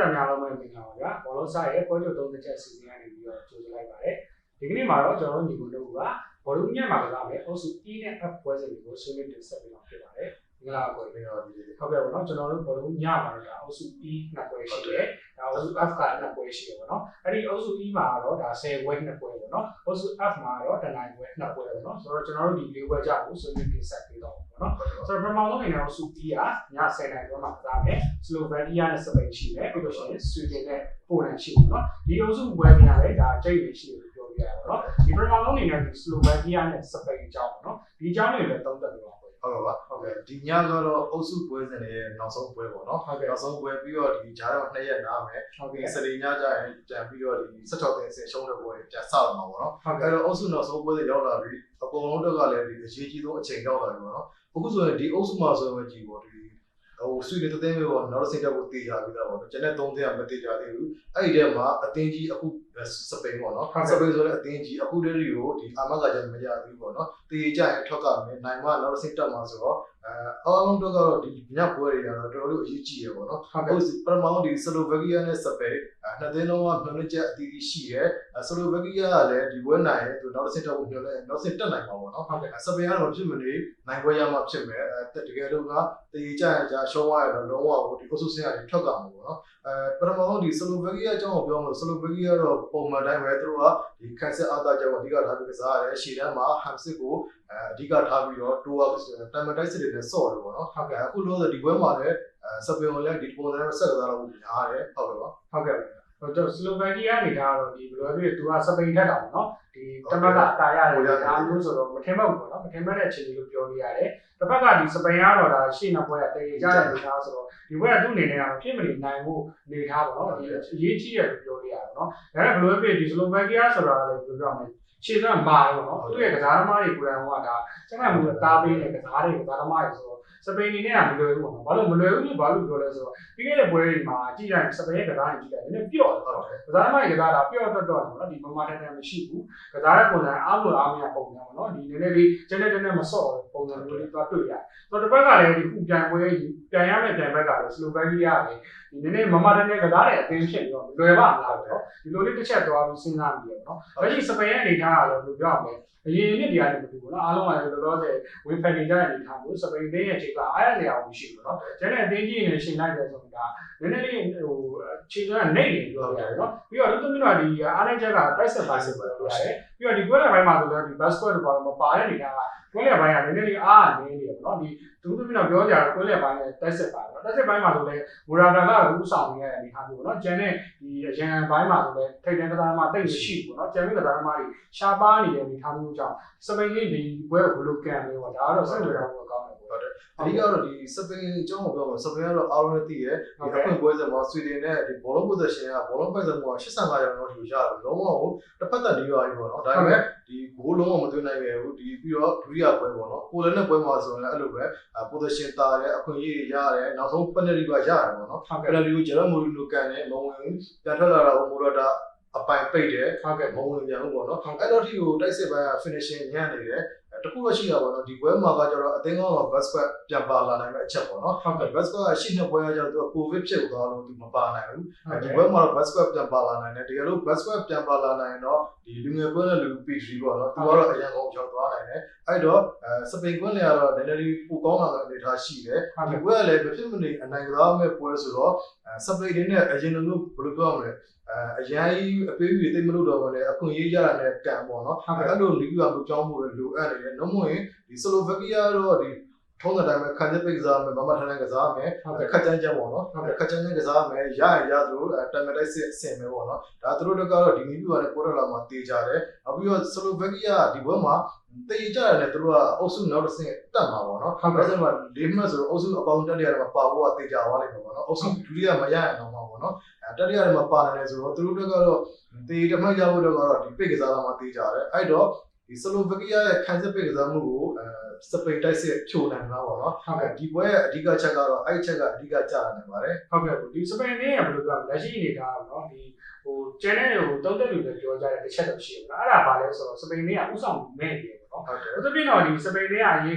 တာများလုံးပဲမြင်လာပါဗျာဘောလုံးစားရဲ့ပွဲချုပ်3ချက်စီစဉ်ရနေပြီးတော့ကြိုးစားလိုက်ပါတယ်ဒီကနေ့မှာတော့ကျွန်တော်တို့ညီကိုတို့ကဘောလုံးညက်မှာကစားမယ်အုပ်စု E နဲ့ F ပွဲစဉ်တွေကိုဆွေးနွေးတင်ဆက်ပေးမှာဖြစ်ပါတယ်မင်္ဂလာပါကိုပြောဒီဟုတ်ကဲ့ပေါ့နော်ကျွန်တော်တို့ဘောလုံးညမှာတော့ဒါအုပ်စု E နှစ်ပွဲရှိတယ်ဒါအုပ်စု F ကနှစ်ပွဲရှိတယ်ပေါ့နော်အဲ့ဒီအုပ်စု E မှာတော့ဒါ10ပွဲနှစ်ပွဲပေါ့နော်အုပ်စု F မှာတော့တနိုင်ပွဲနှစ်ပွဲပေါ့နော်ဆိုတော့ကျွန်တော်တို့ဒီ၄ပွဲကြကိုဆွေးနွေးတင်ဆက်ပေးတော့ပေါ့နော်ဆိုတော့ပထမဆုံးအနေနဲ့အုပ်စု E ကည10နိုင်ပွဲမှာကစားမယ်စလိုဗက်ကီးယားနဲ့စပိန်ရှိတယ်ပြီးလို့ရှိရင်ဆွီဒင်နဲ့ပိုလန်ရှိတယ်နော်ဒီအုပ်စုပွဲများလည်းဒါအကျိတ်တွေရှိတယ်လို့ပြောပြရပါတော့ဒီပထမဆုံးအနေနဲ့ဒီစလိုဗက်ကီးယားနဲ့စပိန်အကြောင်းပေါ့နော်ဒီအကြောင်းတွေလည်းသုံးသပ်ပြီးတော့ဟုတ်ပါဟုတ်ကဲ့ဒီညကတော့အုပ်စုပွဲစဉ်ရဲ့နောက်ဆုံးပွဲပေါ့နော်နောက်ဆုံးပွဲပြီးတော့ဒီဂျားတော့2ရက်နားမယ်ဒီစနေညကျရင်ပြန်ပြီးတော့ဒီ16သိန်းဆင်ရှုံးတဲ့ပွဲပြန်စတော့မှာပေါ့နော်အဲ့တော့အုပ်စုနောက်ဆုံးပွဲစဉ်ရောက်လာပြီးအကုန်လုံးတော့ကလည်းဒီအရေးကြီးဆုံးအချိန်ရောက်လာပြီပေါ့နော်အခုဆိုရင်ဒီအုပ်စုမှာဆိုရင်ကြည့်ပေါ့ဒီဟိုဆွေးတဲ့တဲ့မျိုးပေါ့နောက်တစ်ဆင့်တက်ဖို့တည်ကြပြီးတော့ပေါ့နော်ကျန်တဲ့3သင်းကမတည်ကြသေးဘူးအဲ့ဒီထဲမှာအသင်းကြီးအခုစပိန်ပေါ့နော်စပိန်ဆိုတဲ့အသင်းကြီးအခုတည်းကိုဒီအာမကကြမရသေးဘူးပေါ့နော်တည်ကြရင်ထွက်ကမယ်နိုင်မှနောက်တစ်ဆင့်တက်မှာဆိုတော့အားလုံးတော့ကတော့ဒီညပွဲတွေကတော့တော်တော်လေးအရေးကြီးရပေါ့နော်ဟုတ်ပထမဆုံးဒီစလိုဗက်ကီးယားနဲ့စပိန်နှစ်သင်းလုံးကမျှော်လင့်ချက်အသီးသီးရှိရဲစလိုဗက်ကီးယားကလည်းဒီပွဲနိုင်ရင်သူနောက်တစ်ဆင့်တက်ဖို့မျှော်လင့်နောက်ဆင့်တက်နိုင်မှာပေါ့နော်စပိန်ကတော့ဖြစ်မနေနိုင်ပွဲရမှဖြစ်မယ်တကယ်လို့ကတည်ကြရင်ရှုံးသွားရတော့လုံးဝဒီအုပ်စုဆင်းရတယ်ထွက်ကမှာပေါ့နော်ပထမဆုံးဒီစလိုဗက်ကီးယားအကြောင်းကိုပြောလို့စလိုဗက်ကီးယားတော့ပုံမှန်တိုင်းပဲသူတို့ကဒီခက်ဆက်အားသားကြောင့်အဓိကထားပြီးကစားရတယ်ရှေ့တန်းမှာဟမ်စစ်ကိုအဓိကထားပြီးတော့တိုးအောင်တမ်မတိုက်စစ်တွေနဲ့ဆော့တယ်ပေါ့နော်ဟုတ်ကဲ့အခုလို့ဆိုဒီပွဲမှာလည်းစပိန်ကိုလည်းဒီပုံစံနဲ့ဆက်ကစားတော့များတယ်ဟုတ်ကဲ့ပါဟုတ်ကဲ့ဟိုတော့စလိုဗက်ကီးယားအနေထားတော့ဒီဘယ်လိုဖြစ်သူကစပိန်ထက်တာပေါ့နော်ဒီတမက်ကအတားရတယ်ဒါမျိုးဆိုတော့မထင်မှတ်ဘူးပေါ့နော်မထင်မှတ်တဲ့အခြေအနေလို့ပြောလို့ရတယ်တစ်ဖက်ကဒီစပိန်ကတော့ဒါရှေ့နှစ်ပွဲကတည်ကြတဲ့အနေထားဆိုတော့ဒီပွဲကသူ့အနေနဲ့ကတော့ဖြစ်မနေနိုင်ဖို့အနေထားပေါ့နော်ဒီအရေးကြီးတယ်လို့ပြောလို့ရတယ်နော်ဒါနဲ့ဘယ်လိုဖြစ်ဒီစလိုဗက်ကီးယားဆိုတာလည်းပြောပြမယ်ခြေစမ်းမာတော့နော်သူ့ရဲ့ကစားသမားတွေကိုယ်တိုင်ကဒါကျန်တဲ့မှုတားပေးတဲ့ကစားတွေကစားသမားတွေဆိုတော့စပိန်နေနဲ့ကမလွယ်ဘူးပေါ့နော်ဘာလို့မလွယ်ဘူးလို့ဘာလို့ပြောလဲဆိုတော့ပြီးခဲ့တဲ့ပွဲတွေမှာကြည့်လိုက်စပိန်ရဲ့ကစားတွေကြည့်လိုက်နည်းနည်းပျော့တယ်ဟုတ်တယ်ကစားသမားတွေကစားတာပျော့တော့ပေါ့နော်ဒီမမတန်တန်မရှိဘူးကစားတဲ့ပုံစံအားလို့အားမရပုံစံပေါ့နော်ဒီနည်းနည်းလေးကျန်တဲ့မဆော့ပုံစံမျိုးလေးသွားတွေ့ရတယ်ဆိုတော့တစ်ဖက်ကလည်းဒီခုပြန်ပွဲပြန်ရမယ့်ပြန်ဘက်ကလည်းစလိုဗက်ကီးယားလည်းဒီနည်းနည်းမမတန်တဲ့ကစားတဲ့အသင်းဖြစ်ပြီးတော့လွယ်ပါမလားပေါ့နော်ဒီလိုလေးတစ်ချက်သွားပြီးစဉ်းစားပြီးတော့နော်အဲ့ဒီစပိန်ရဲ့အနေထားကလည်းဘယ်လိုပြောရမလဲအရင်နှစ်တရားလည်းမတူဘူးနော်အားလုံးကလည်းလောလောဆယ်ဝင်ဖက်နေကြတဲ့အနေထားမျိုးစပိန်အသင်းရဲ့ခြေကအားရစရာမရှိဘူးနော်ကျန်တဲ့အသင်းကြီးတွေရှင်လိုက်တယ်ဆိုတာနည်းနည်းလေးဟိုခြေကနေနေပြောရတယ်နော်ပြီးတော့လူသမီးတို့ဒီအားနဲ့ချက်ကတိုက်ဆက်ပါစစ်ပဲပြောရတယ်ပြီးတော့ဒီကွဲတဲ့ဘိုင်းမှာဆိုတော့ဒီဘတ်စကွတ်တော့မပါတဲ့အနေထားကကွဲတဲ့ဘိုင်းကနည်းနည်းလေးအားနေနေတယ်ပေါ့နော်ဒီသူသမီးတို့ပြောကြတာကွဲတဲ့ဘိုင်းနဲ့တိုက်ဆက်ပါတော့တိုက်ဆက်ဘိုင်းမှာဆိုလည်းဝရာတာကဥဆောင်နေရတဲ့အနေထားမျိုးပေါ့နော်ကျန်တဲ့ဒီအရန်ဘိုင်းမှာဆိုလည်းထိတ်တန်းကစားသမားတိတ်မရှိဘူးပေါ့နော်ကျန်တဲ့ကစားသမားတွေရှားပါနေတဲ့အနေထားမျိုးကြောင့်စပိန်ကြီးဒီပွဲကိုဘယ်လိုကန်လဲပေါ့ဒါကတော့စိတ်ဝင်စားဖို့ကောင်းတယ်ဟုတ်တယ်အဓိကတော့ဒီစပိန်အကြောင်းကိုပြောမှာစပိန်ကတော့အားလုံးနဲ့သိရဲဒီအဖွင့်ပွဲစဉ်မှာဆွီဒင်နဲ့ဒီဘောလုံးပိုဇက်ရှင်ကဘောလုံးပိုက်စံမှာ85ရာခိုင်နှုန်းထိရတယ်လုံးဝကိုတစ်ဖက်သက်နေရပြီပေါ့နော်ဒါပေမဲ့ဒီဂိုးလုံးဝမသွင်းနိုင်ခဲ့ဘူးဒီပြီးတော့ဒုတိယပွဲပေါ့နော်ပိုလန်နဲ့ပွဲမှာဆိုရင်လည်းအဲ့လိုပဲပိုဇက်ရှင်တာတယ်အခွင့်အရေးရတယ်နောက်ဆုံးပက်နယ်တီကရတယ်ပေါ့နော်ပက်နယ်တီကိုဂျေရမိုရီလိုကန်နဲ့မဝင်ပြန်ထွက်လာတော့မိုရတာအပိုင်ပိတ်တယ်ဟုတ်ကဲ့မဝင်ပြန်ဘူးပေါ့နော်အဲ့တော့ဒီကိုတိုက်စစ်ပိုင်းက finishing ညံ့နေတယ်တခုတော့ရှိတာပေါ့နော်ဒီပွဲမှာကကျတော့အသင်းကောင်းက basket ပြန်ပါလာနိုင်မဲ့အချက်ပေါ့နော်ဟုတ်ကဲ့ basket ကရှိနှစ်ပွဲကကျတော့သူက covid ဖြစ်သွားလို့သူမပါနိုင်ဘူးဒီပွဲမှာတော့ basket ပြန်ပါလာနိုင်တယ်တကယ်လို့ basket ပြန်ပါလာနိုင်တော့ဒီလူငယ်ပွဲနဲ့လူ P3 ပေါ့နော်သူကတော့အရင်ကောင်းရောက်သွားနိုင်တယ်အဲ့တော့စပိန်ကွန်းတွေကတော့နည်းနည်းလေးပိုကောင်းလာတဲ့အနေအထားရှိတယ်ဒီပွဲကလည်းမဖြစ်မနေအနိုင်ကစားမဲ့ပွဲဆိုတော့စပိန်တွေနဲ့အရင်လိုမျိုးဘယ်လိုပြောရမလဲအရင်အပေးပြီးတိတ်မလို့တော့လည်းအခွင့်အရေးရတာနဲ့ကံပေါ့နော်အဲ့လိုလူကလူကြောင်းမှုတွေလိုအပ်နေတယ်နှုံးမရင်ဒီစလိုဗက်ကီးယားတော့ဒီထုံးတဲ့တိုင်းပဲခန်းစစ်ပိတ်ကစားမယ်မမထန်းကစားမယ်ခက်ချမ်းချမ်းပေါ့နော်ခက်ချမ်းချမ်းကစားမယ်ရရင်ရသလိုတမ်မတိုက်စစ်ဆင်မယ်ပေါ့နော်ဒါသူတို့တို့ကတော့ဒီမီပြူကလည်းပေါ်လာမှာတေးကြတယ်နောက်ပြီးတော့စလိုဗက်ကီးယားဒီဘက်မှာတေးကြတယ်သူတို့ကအုပ်စုနောက်တစ်ဆင့်တက်မှာပေါ့နော်ဒါဆိုမှ၄မှတ်ဆိုတော့အုပ်စုအပေါင်းတက်ရတယ်မှာပါဖို့ကတေးကြသွားလိမ့်မယ်ပေါ့နော်အုပ်စုဒုတိယမရရင်တော့မှာပေါ့နော်တတိယမှာပါနေတယ်ဆိုတော့သူတို့တို့ကတော့တေးတမှတ်ရဖို့တော့ကတော့ဒီပိတ်ကစားလာမှာတေးကြတယ်အဲ့တော့ဒီစလိုဗက်ကီးယားရဲ့ခန်းစစ်ပိတ်ကစားမှုကိုစပိန်တိုက်စစ်ဖြိုနိုင်မှာပေါ့နော်ဟုတ်ကဲ့ဒီပွဲရဲ့အဓိကချက်ကတော့အဲ့ချက်ကအဓိကကြာနေပါတယ်ဟုတ်ကဲ့ဒီစပိန်နဲ့ဘယ်လိုပြောလက်ရှိအနေထားပေါ့နော်ဒီဟိုကျန်တဲ့ဟိုတုံးတက်လူတွေပြောကြတဲ့တစ်ချက်တော့ရှိတယ်နော်အဲ့ဒါဘာလဲဆိုတော့စပိန်နဲ့ကဥဆောင်မဲ့နေတယ်ပေါ့နော်ဟုတ်တယ်သူပြင်းတော့ဒီစပိန်နဲ့ကရ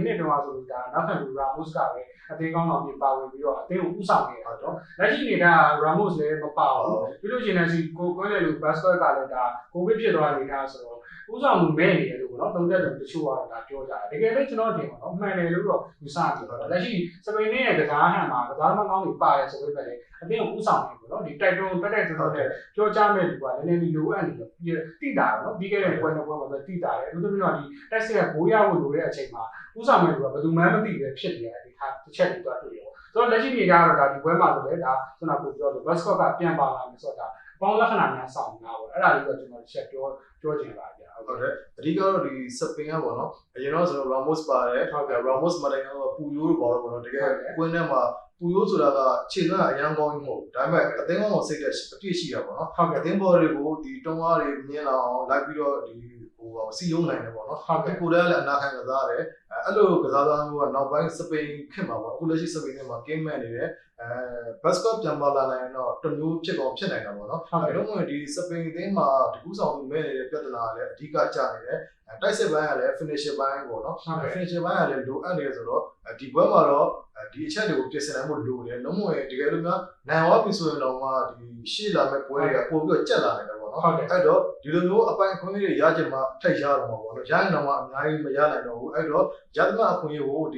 ေနှစ်တုန်းကဆိုလို့ဒါနောက်ခံလူရာမို့စ်ကပဲ အသင်းကောင်းတော်ပြင်ပါဝင်ပြီးတော့အသင်းကိုဥဆောင်နေတာတော့လက်ရှိနေတာ Ramos လည်းမပါဘူးပြီးလို့ရှိရင်လည်းကိုကွင်းလေလူ Basket ကလည်းဒါကိုဗစ်ဖြစ်သွားနေတာဆိုတော့ဥဆောင်မှုမဲ့နေတယ်လို့ပေါ့နော်သုံးသက်တယ်တချို့ကတော့ဒါပြောကြတယ်တကယ်လည်းကျွန်တော်ထင်ပါတော့မှန်တယ်လို့တော့ယူဆတယ်ပေါ့လက်ရှိစပိန်ရဲ့ကစားဟန်မှာကစားမကောင်းတွေပါတယ်ဆိုပေမဲ့လည်းအသင်းကိုဥဆောင်နေပေါ့နော်ဒီတိုက်တွန်းတက်တဲ့ကျွန်တော်တဲ့ပြောကြမဲ့လူကနည်းနည်းလိုအပ်နေတော့တိတာပေါ့နော်ပြီးခဲ့တဲ့ပွဲနှစ်ပွဲမှာဆိုတိတာတယ်အခုတို့ကတော့ဒီတက်စစ်ကဘိုးရဖို့လိုတဲ့အချိန်မှာဥဆောင်မဲ့လူကဘယ်သူမှမသိပဲဖြစ်နေတယ်ဒီတစ်ချက်တွေတော့တွေ့ရောဆိုတော့လက်ရှိနေကြတော့ဒါဒီပွဲမှာဆိုလည်းဒါခုနကပြောလို့ Basket ကပြန်ပါလာမယ်ဆိုတော့ပေါင်းလက္ခဏာများဆောင်နေတာပေါ့အဲ့ဒါလေးကကျွန်တော်ချက်ပြောချင်ပါဗျာဟုတ်တယ်အဓိကတော့ဒီစပိန်ကပေါ့နော်အရင်တော့ဆိုတော့ Ramos ပါတယ်ဟုတ်ကဲ့ Ramos မတိုင်တော့ပူယိုးပေါ့နော်တကယ်ကွင်းထဲမှာပူယိုးဆိုတာကခြေစွမ်းအရန်ကောင်းကြီးမဟုတ်ဘူးဒါပေမဲ့အသင်းကောင်းကိုစိတ်တဲ့အပြည့်ရှိတာပေါ့နော်အသင်းဘော်တွေကိုဒီတွန်းအားတွေမြင်လာအောင်လိုက်ပြီးတော့ဒီစီယုံနိုင်တယ်ပေါ့နော်ကိုယ်တည်းလည်းအနာခံကစားတယ်အဲ့လိုကစားသမားမျိုးကနောက်ပိုင်းစပိန်ခင်မှာပေါ့အခုလက်ရှိစပိန်ထဲမှာ game man နေတယ်Basket ပြန်ပါလာနိုင်တော့တမျိုးဖြစ်ကောင်းဖြစ်နိုင်တာပေါ့နော်အဲ့တော့ဒီစပိန်အသင်းမှာဒီကူးဆောင်မှုမဲ့နေတဲ့ပြဿနာကလည်းအဓိကကျနေတယ်တိုက်စစ်ပိုင်းကလည်း finisher ပိုင်းပေါ့နော် finisher ပိုင်းကလည်းလိုအပ်နေဆိုတော့ဒီဘက်မှာတော့ဒီအချက်တွေကိုပြင်ဆင်နိုင်ဖို့လိုတယ်လုံးဝတကယ်လို့များနိုင်ဝါပြီဆိုရင်တော့ဒီရှေ့လာမဲ့ပွဲတွေကပို့ပြီးတော့ကြက်လာနိုင်တယ်ပေါ့နော်အဲ့တော့ဒီလိုမျိုးအပိုင်းအခွင့်အရေးတွေရချင်မှထက်ရတော့မှာပေါ့နော်ရရင်တော့မှအများကြီးမရနိုင်တော့ဘူးအဲ့တော့ရသမျှအခွင့်အရေးကိုဒ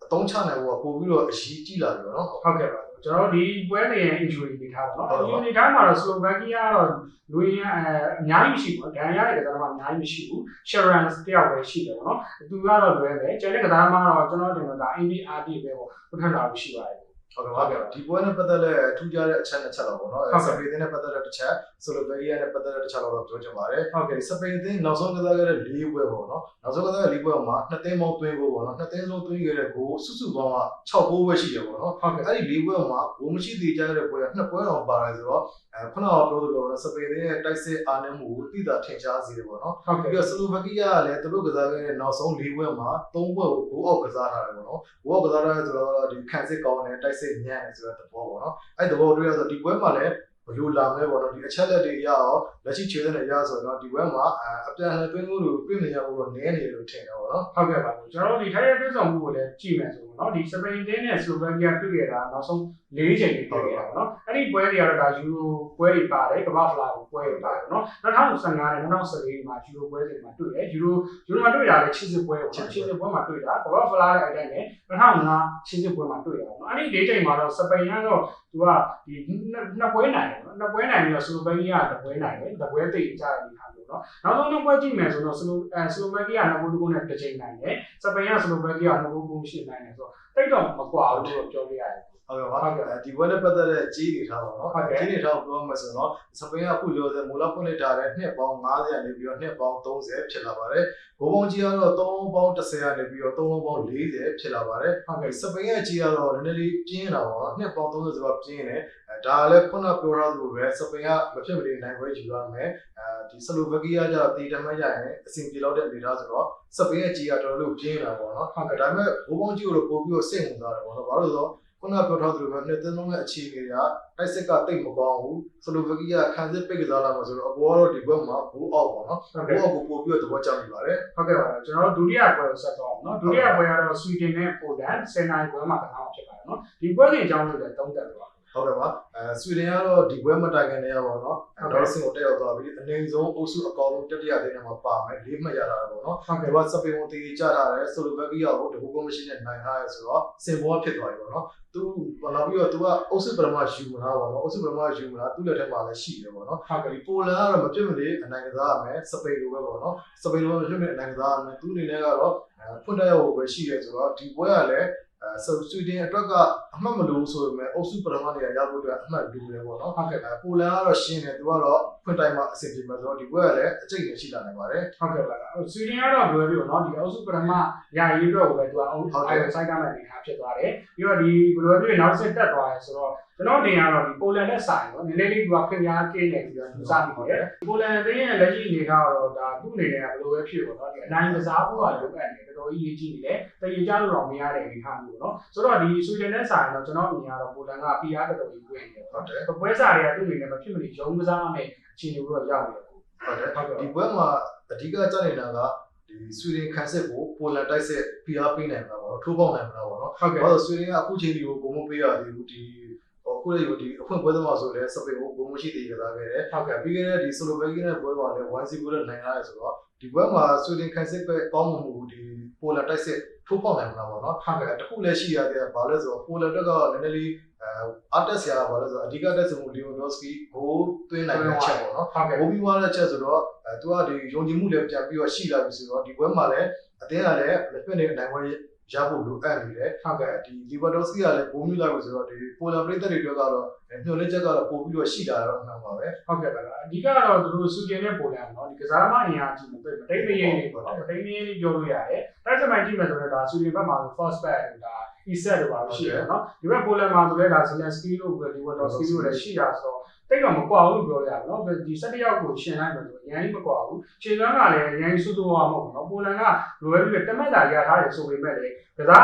ီအသုံးချနိုင်ဖို့ပို့ပြီးတော့အရေးကြီးလာပြီပေါ့နော်ဟုတ်ကဲ့ပါကျွန်တော်ဒီပွဲနေရင် injury နေထားပါတော့။ injury ထားမှာတော့ Slovakia ကတော့လူရင်းအများကြီးမရှိဘူး။ဒဏ်ရာရတဲ့ကစားသမားအများကြီးမရှိဘူး။ Sharon တယောက်ပဲရှိတယ်ပေါ့နော်။သူကတော့လွဲပဲ။ကျန်တဲ့ကစားသမားတော့ကျွန်တော်တင်တော့ဒါ NBRD ပဲပေါ့။ပတ်ထန်တာရှိပါတယ်ဟုတ်ကဲ့ဒီပွဲနဲ့ပတ်သက်တဲ့ထူးခြားတဲ့အချက်နှစ်ချက်တော့ပေါ့နော်စပိန်အသင်းနဲ့ပတ်သက်တဲ့တစ်ချက်ဆိုလိုဗီးယားနဲ့ပတ်သက်တဲ့တစ်ချက်တော့ပြောချင်ပါတယ်ဟုတ်ကဲ့စပိန်အသင်းနောက်ဆုံးကစားခဲ့တဲ့၄ပွဲပေါ့နော်နောက်ဆုံးကစားတဲ့၄ပွဲမှာ2သင်းပေါင်းသွင်းဖို့ပေါ့နော်2သင်းလုံးသွင်းခဲ့တဲ့ဂိုးစုစုပေါင်းက6ဂိုးပဲရှိတယ်ပေါ့နော်အဲ့ဒီ၄ပွဲမှာဂိုးမရှိသေးကြတဲ့ပွဲက2ပွဲတော့ပါတယ်ဆိုတော့ခုနကပြောသလိုပေါ့နော်စပိန်အသင်းရဲ့တိုက်စစ်အားနည်းမှုကိုတိတာထင်ရှားစေတယ်ပေါ့နော်ပြီးတော့ဆလိုဗက်ကီးယားကလည်းသူတို့ကစားခဲ့တဲ့နောက်ဆုံး၄ပွဲမှာ3ပွဲကိုဂိုးအောက်ကစားထားတယ်ပေါ့နော်ဂိုးအောက်ကစားထားတယ်ဆိုတော့ဒီခံစစ်ကောင်းတယ်တိုက်စစ်ညံ့ဆိုတဲ့သဘောပေါ့နော်အဲ့သဘောတွေ့ရဆိုဒီပွဲမှာလည်းဘယ်လိုလာမလဲပေါ့နော်ဒီအချက်လက်တွေရအောင်လက်ရှိခြေစနဲ့ရဆိုတော့ဒီပွဲမှာအပြန်လှန်သွင်းမှုတွေပြင်နေရဖို့တော့နည်းနေတယ်လို့ထင်တယ်ပေါ့နော်ဟုတ်ကဲ့ပါကျွန်တော်တို့ဒီထိုင်းရဲ့ပြည်ဆောင်မှုကိုလည်းကြည့်မယ်ဆိုတော့เนาะဒီစပိန်တင်းနဲ့ဆလိုဗက်ကီးယားတွေ့ခဲ့တာနောက်ဆုံး၄ချိန်တွေ့ခဲ့တာเนาะအဲ့ဒီပွဲတွေကတော့ဒါယူရိုပွဲတွေပါတယ်ကမ္ဘာဖလားပွဲတွေပါတယ်เนาะ2015နဲ့2014မှာယူရိုပွဲတွေမှာတွေ့တယ်ယူရိုမှာတွေ့တာလည်း80ပွဲပေါ့80ပွဲမှာတွေ့တာကမ္ဘာဖလားရဲ့အတိုင်းနဲ့2005 80ပွဲမှာတွေ့တာပေါ့เนาะအဲ့ဒီ၄ချိန်မှာတော့စပိန်ကတော့သူကဒီနှစ်ပွဲနိုင်တယ်เนาะနှစ်ပွဲနိုင်ပြီးတော့ဆလိုဗက်ကီးယားတစ်ပွဲနိုင်တယ်တစ်ပွဲသိကြတယ်ဒီခါမျိုးเนาะနောက်ဆုံးနှစ်ပွဲကြည့်မယ်ဆိုတော့ဆလိုဗက်ကီးယားနှစ်ပွဲတစ်ခုနဲ့တစ်ချိန်နိုင်တယ်စပိန်ကဆလိုဗက်ကီးယားနှစ်ပွဲရှိနိုင်တယ်ဆိုတော့တိတ်တော့မကွာဘူးလို့ပြောပြရတယ်ဟုတ်ကဲ့ဒီပွဲနဲ့ပတ်သက်တဲ့ကြီးတွေထားပါတော့ကြီးတွေထားပြောမှဆိုတော့စပိန်ကအခုလိုစမူလာဖွင့်လိုက်တာလည်းနှစ်ပေါင်း90နေပြီးတော့နှစ်ပေါင်း30ဖြစ်လာပါတယ်ဂိုးပေါင်းကြီးကတော့3ပေါင်း10ကနေပြီးတော့3လုံးပေါင်း40ဖြစ်လာပါတယ်ဟုတ်ကဲ့စပိန်ရဲ့ကြီးကတော့နည်းနည်းလေးပြင်းလာပါတော့နှစ်ပေါင်း30ဆိုတော့ပြင်းနေဒါလည်းခုနပြောထားသလိုပဲစပိန်ကမဖြစ်မနေနိုင်ပွဲယူရမယ်ဒီဆလိုဗက်ကီးယားကျတော့တေတမန်ရရင်အဆင်ပြေလောက်တဲ့အနေထားဆိုတော့စပိန်ရဲ့ကြီးကတော်တော်လေးပြင်းလာပါတော့ဟုတ်ကဲ့ဒါပေမဲ့ဂိုးပေါင်းကြီးကိုတော့ပို့ပြီးတော့စိတ်ဝင်စားတယ်ပေါ့နော်ဘာလို့လဲဆိုတော့ခုနပြောထားသလိုပဲနှစ်သင်းလုံးရဲ့အခြေအနေကတိုက်စစ်ကတိတ်မကောင်းဘူးဆလိုဗက်ကီးယားခံစစ်ပိတ်ကစားလာမှာဆိုတော့အပေါ်ကတော့ဒီဘက်မှာဘူအောက်ပေါ့နော်ဘူအောက်ကိုပို့ပြီးတော့သဘောကျနေပါတယ်ဟုတ်ကဲ့ပါကျွန်တော်တို့ဒုတိယပွဲကိုဆက်တော့အောင်နော်ဒုတိယပွဲကတော့ဆွီဒင်နဲ့ပိုလန်10နိုင်ပွဲမှာကစားမှာဖြစ်ပါတယ်နော်ဒီပွဲစဉ်အကြောင်းလေးလည်းသုံးသပ်လို့ပါဟုတ်ကဲ့ပါဆွီဒင်ကတော့ဒီပွဲမတိုင်ခင်တည်းကပေါ့နော်ဒေါ်စင်ကိုတက်ရောက်သွားပြီးအနေဆုံးအုပ်စုအကောင်းဆုံးတတိယသင်းထဲမှာပါမယ်၄မှတ်ရတာပေါ့နော်ဒီကစပိန်ကိုတီးကြထားတယ်ဆိုလိုဗက်ကီးယားကိုတကူကောမရှိနဲ့နိုင်ထားရဲဆိုတော့စင်ဘောဖြစ်သွားပြီပေါ့နော်သူနောက်ပြီးတော့သူကအုပ်စုပထမယူမလားပေါ့နော်အုပ်စုပထမယူမလားသူ့လက်ထဲမှာလည်းရှိတယ်ပေါ့နော်ဒီပိုလန်ကတော့မဖြစ်မနေအနိုင်ကစားရမယ်စပိန်လိုပဲပေါ့နော်စပိန်လိုပဲမဖြစ်မနေအနိုင်ကစားရမယ်သူအနေနဲ့ကတော့ဖွင့်တက်ရောက်ဖို့ပဲရှိရဲဆိုတော့ဒီပွဲကလည်းဆွီဒင်အတွက်ကအမှတ်မလို့ဆိုပေမဲ့အုပ်စုပထမနေရာရဖို့အတွက်အမှတ်လိုတယ်ပေါ့နော်ဟုတ်ကဲ့ပိုလန်ကတော့ရှင်းတယ်သူကတော့ဖွင့်တိုင်းမှာအဆင်ပြေမှာဆိုတော့ဒီဘက်ကလည်းအကျိတ်နဲ့ရှိလာနိုင်ပါတယ်ဟုတ်ကဲ့ပါဆွီဒင်ကတော့ဘယ်လိုလဲပေါ့နော်ဒီအုပ်စုပထမရာရေးအတွက်ကိုပဲသူကအိုင်စိုက်ကနေနေတာဖြစ်သွားတယ်ပြီးတော့ဒီဘယ်လိုလဲနောက်ဆက်တက်သွားရဲဆိုတော့ကျွန်တော်တင်ရတော့ဒီပိုလန်နဲ့ဆိုင်နော်နည်းနည်းလေးသူကခင်ဗျားကင်းနေပြီးတော့သူစားနေတယ်ပိုလန်အသင်းရဲ့လက်ရှိအနေထားတော့ဒါသူ့အနေနဲ့ကဘယ်လိုပဲဖြစ်ပေါ့နော်ဒီအနိုင်ကစားဖို့ကလိုအပ်နေတယ်တော်တော်ကြီးရေးကြည့်နေတယ်တရေကြလို့တော့မရတဲ့အနေထားမျိုးနော်ဆိုတော့ဒီဆွီဒင်နဲ့ဆိုင်တော့ကျွန်တော်အမြင်ကတော့ပိုလန်က PR တော်တော်ကြီးဝင်နေတယ်ဟုတ်တယ်ပွဲစားတွေကသူ့အနေနဲ့မဖြစ်မနေရုံးကစားမယ်အခြေအနေကိုတော့ရောက်နေတယ်ဟုတ်တယ်ဒီပွဲမှာအဓိကကြနေတာက ဆွေဒင်ခံစစ်ကိုပိုလန်တိုက်စစ်ဖိအားပေးနိုင်မှာပေါ့နော်ထိုးပေါက်နိုင်မှာပေါ့နော် ဟုတ်ကဲ့ အဲ့တော့ဆွေဒင်ကအခုချိန်ဒီကိုဂိုးမပေးရသေးဘူးဒီအခုလေဒီအဖွင့်ပွဲသမားဆိုလဲစပိန်ကိုဂိုးမရှိသေးကြတာပဲတဲ့ ဟုတ်ကဲ့ ပြီးခဲ့တဲ့ဒီဆလိုဗက်ကီးနဲ့ပွဲမှာလဲ1-0နဲ့နိုင်ရတယ်ဆိုတော့ဒီပွဲမှာဆွေဒင်ခံစစ်ပဲပေါင်းမှုဒီပိုလန်တိုက်စစ်ထိုးပေါက်နိုင်မှာပေါ့နော် ဟုတ်ကဲ့ တခုလည်းရှိရသေးတယ်ဘာလဲဆိုတော့ပိုလန်တက်ကနည်းနည်းလေးအားတက်ဆရာဘာလဲဆိုတော့အဓိကတက်စမှုလီယိုဒိုစကီဂိုးသွင်းနိုင်တဲ့ချက်ပေါ့နော် ဟုတ်ကဲ့ ဂိုးပြီးသွားတဲ့ချက်ဆိုတော့သူကဒီယုံကြည်မှုလည်းပြန်ပြီးတော့ရှိလာပြီဆိုတော့ဒီပွဲမှာလည်းအသင်းကလည်းလက်ဖက်နဲ့နိုင်ပွဲရဖို့လိုအပ်နေတယ် ဟုတ်ကဲ့ ဒီလီဗာဒိုစကီကလည်းဂိုးမြူလာပြီဆိုတော့ဒီပိုလန်ပရိသတ်တွေအတွက်ကတော့ညှို့လက်ချက်ကတော့ပို့ပြီးတော့ရှိတာတော့အမှန်ပါပဲ ဟုတ်ကဲ့ပါအဓိကတော့သူတို့စူဂျင်နဲ့ပိုလန်เนาะဒီကစားသမားအင်အားကြီးမပြတ်မတိတ်မရင်လေးပေါ့နော်မတိတ်မရင်လေးပြောလို့ရတယ်တိုက်စမိုင်းကြည့်မယ်ဆိုတော့ဒါစူဂျင်ဘက်မှာဆို first back ဒါ ESET တို့ပါလို့ရှိတယ်เนาะဒီဘက်ပိုလန်မှာဆိုလဲဒါ Zelensky တို့ဒီဝတ်တော်စကီတို့လည်းရှိတာဆိုတော့တိတ်တော့မကွာဘူးလို့ပြောရအောင်เนาะဒီ17ယောက်ကိုရှင်းလိုက်မယ်ဆိုအရင်ကြီးမကွာဘူးခြေစွမ်းကလည်းအရင်ကြီးစူးစူးအောင်မဟုတ်ဘူးเนาะပိုလန်ကလိုရဲပြီးတမက်တာရထားတယ်ဆိုပေမဲ့လေကစား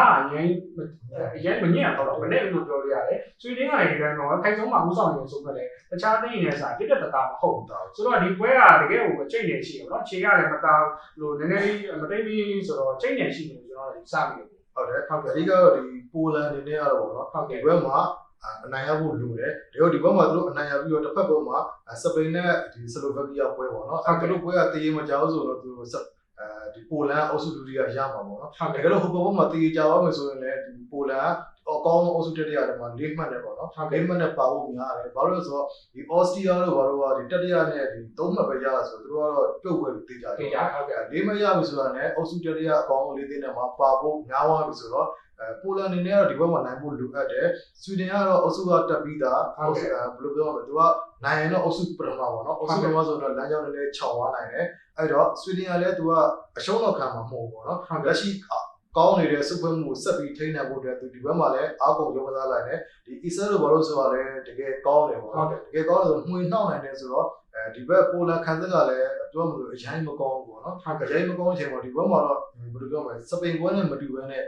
အရင်မညံ့တော့မနဲ့လို့ပြောလို့ရတယ်ဆွေဒင်ကလည်းဒီတိုင်းတော့ထိုက်ဆုံးမှာဦးဆောင်နေဆိုမဲ့လေတခြားသိရင်လည်းစာတိတက်တတာမဟုတ်ဘူးဆိုတော့ဒီပွဲကတကယ်ကိုအကျိတ်နေရှိတယ်เนาะခြေကလည်းမတောင်းလို့နည်းနည်းလေးမတိတ်မင်းလေးဆိုတော့ကျိတ်နေရှိတယ်ကျွန်တော်တို့စမိတယ် ဟုတ်တယ်အဓိကတော့ဒီပိုလန်အနေနဲ့ကတော့ပေါ့နော်ဒီဘက်မှာအနိုင်ရဖို့လိုတယ်ဒါတော့ဒီဘက်မှာသူတို့အနိုင်ရပြီးတော့တစ်ဖက်ဘက်မှာစပိန်နဲ့ဒီဆလိုဗက်ကီးယာပွဲပေါ့နော်သူတို့ပွဲကတည်ရင်မကြောက်ဆိုတော့သူတို့ဒီပိုလန်အုပ်စုဒုတိယရမှာပေါ့နော်တကယ်လို့ဟိုဘက်မှာတည်ကြအောင်မယ်ဆိုရင်လည်းဒီပိုလန်အကောင်းဆုံးအုပ်စုတတိယထဲမှာ၄မှတ်နဲ့ပေါ့နော်၄မှတ်နဲ့ပါဖို့များတယ်ဘာလို့လဲဆိုတော့ဒီအော်စတြီးယားတို့ဘာလို့ကဒီတတိယနဲ့ဒီ၃မှတ်ပဲရတာဆိုတော့သူတို့ကတော့ပြုတ်ပွဲပြီးသိကြတယ်ဟုတ်ကဲ့၄မှတ်ရပြီဆိုတာနဲ့အုပ်စုတတိယအကောင်းဆုံး၄သင်းနဲ့မှာပါဖို့များသွားပြီဆိုတော့ပိုလန်အနေနဲ့ကတော့ဒီဘက်မှာနိုင်ဖို့လိုအပ်တယ်ဆွီဒင်ကတော့အုပ်စုကတက်ပြီးသားဘယ်လိုပြောမလဲသူကနိုင်ရင်တော့အုပ်စုပထမပေါ့နော်အုပ်စုပထမဆိုတော့လမ်းကြောင်းလည်းခြောက်သွားနိုင်တယ်အဲ့တော့ဆွီဒင်ကလည်းသူကအရှုံးတော့ခံမှာမဟုတ်ဘူးပေါ့နော်လက်ရှိကောင်းနေတဲ့စုဖွဲ့မှုကိုဆက်ပြီးထိန်းနိုင်ဖို့အတွက်ဒီဘက်မှာလည်းအားကုန်ရုံးကစားလိုက်တယ်ဒီ ESA တို့ဘာလို့ဆိုတာလဲတကယ်ကောင်းတယ်ပေါ့နော်တကယ်ကောင်းတယ်ဆိုမှွေနှောက်နိုင်တယ်ဆိုတော့ဒီဘက်ပိုလန်ခံစစ်ကလည်းပြောမလို့အရင်မကောင်းဘူးပေါ့နော်အရင်မကောင်းတဲ့အချိန်မှာဒီဘက်မှာတော့ဘယ်လိုပြောမလဲစပိန်ပွဲနဲ့မတူဘဲနဲ့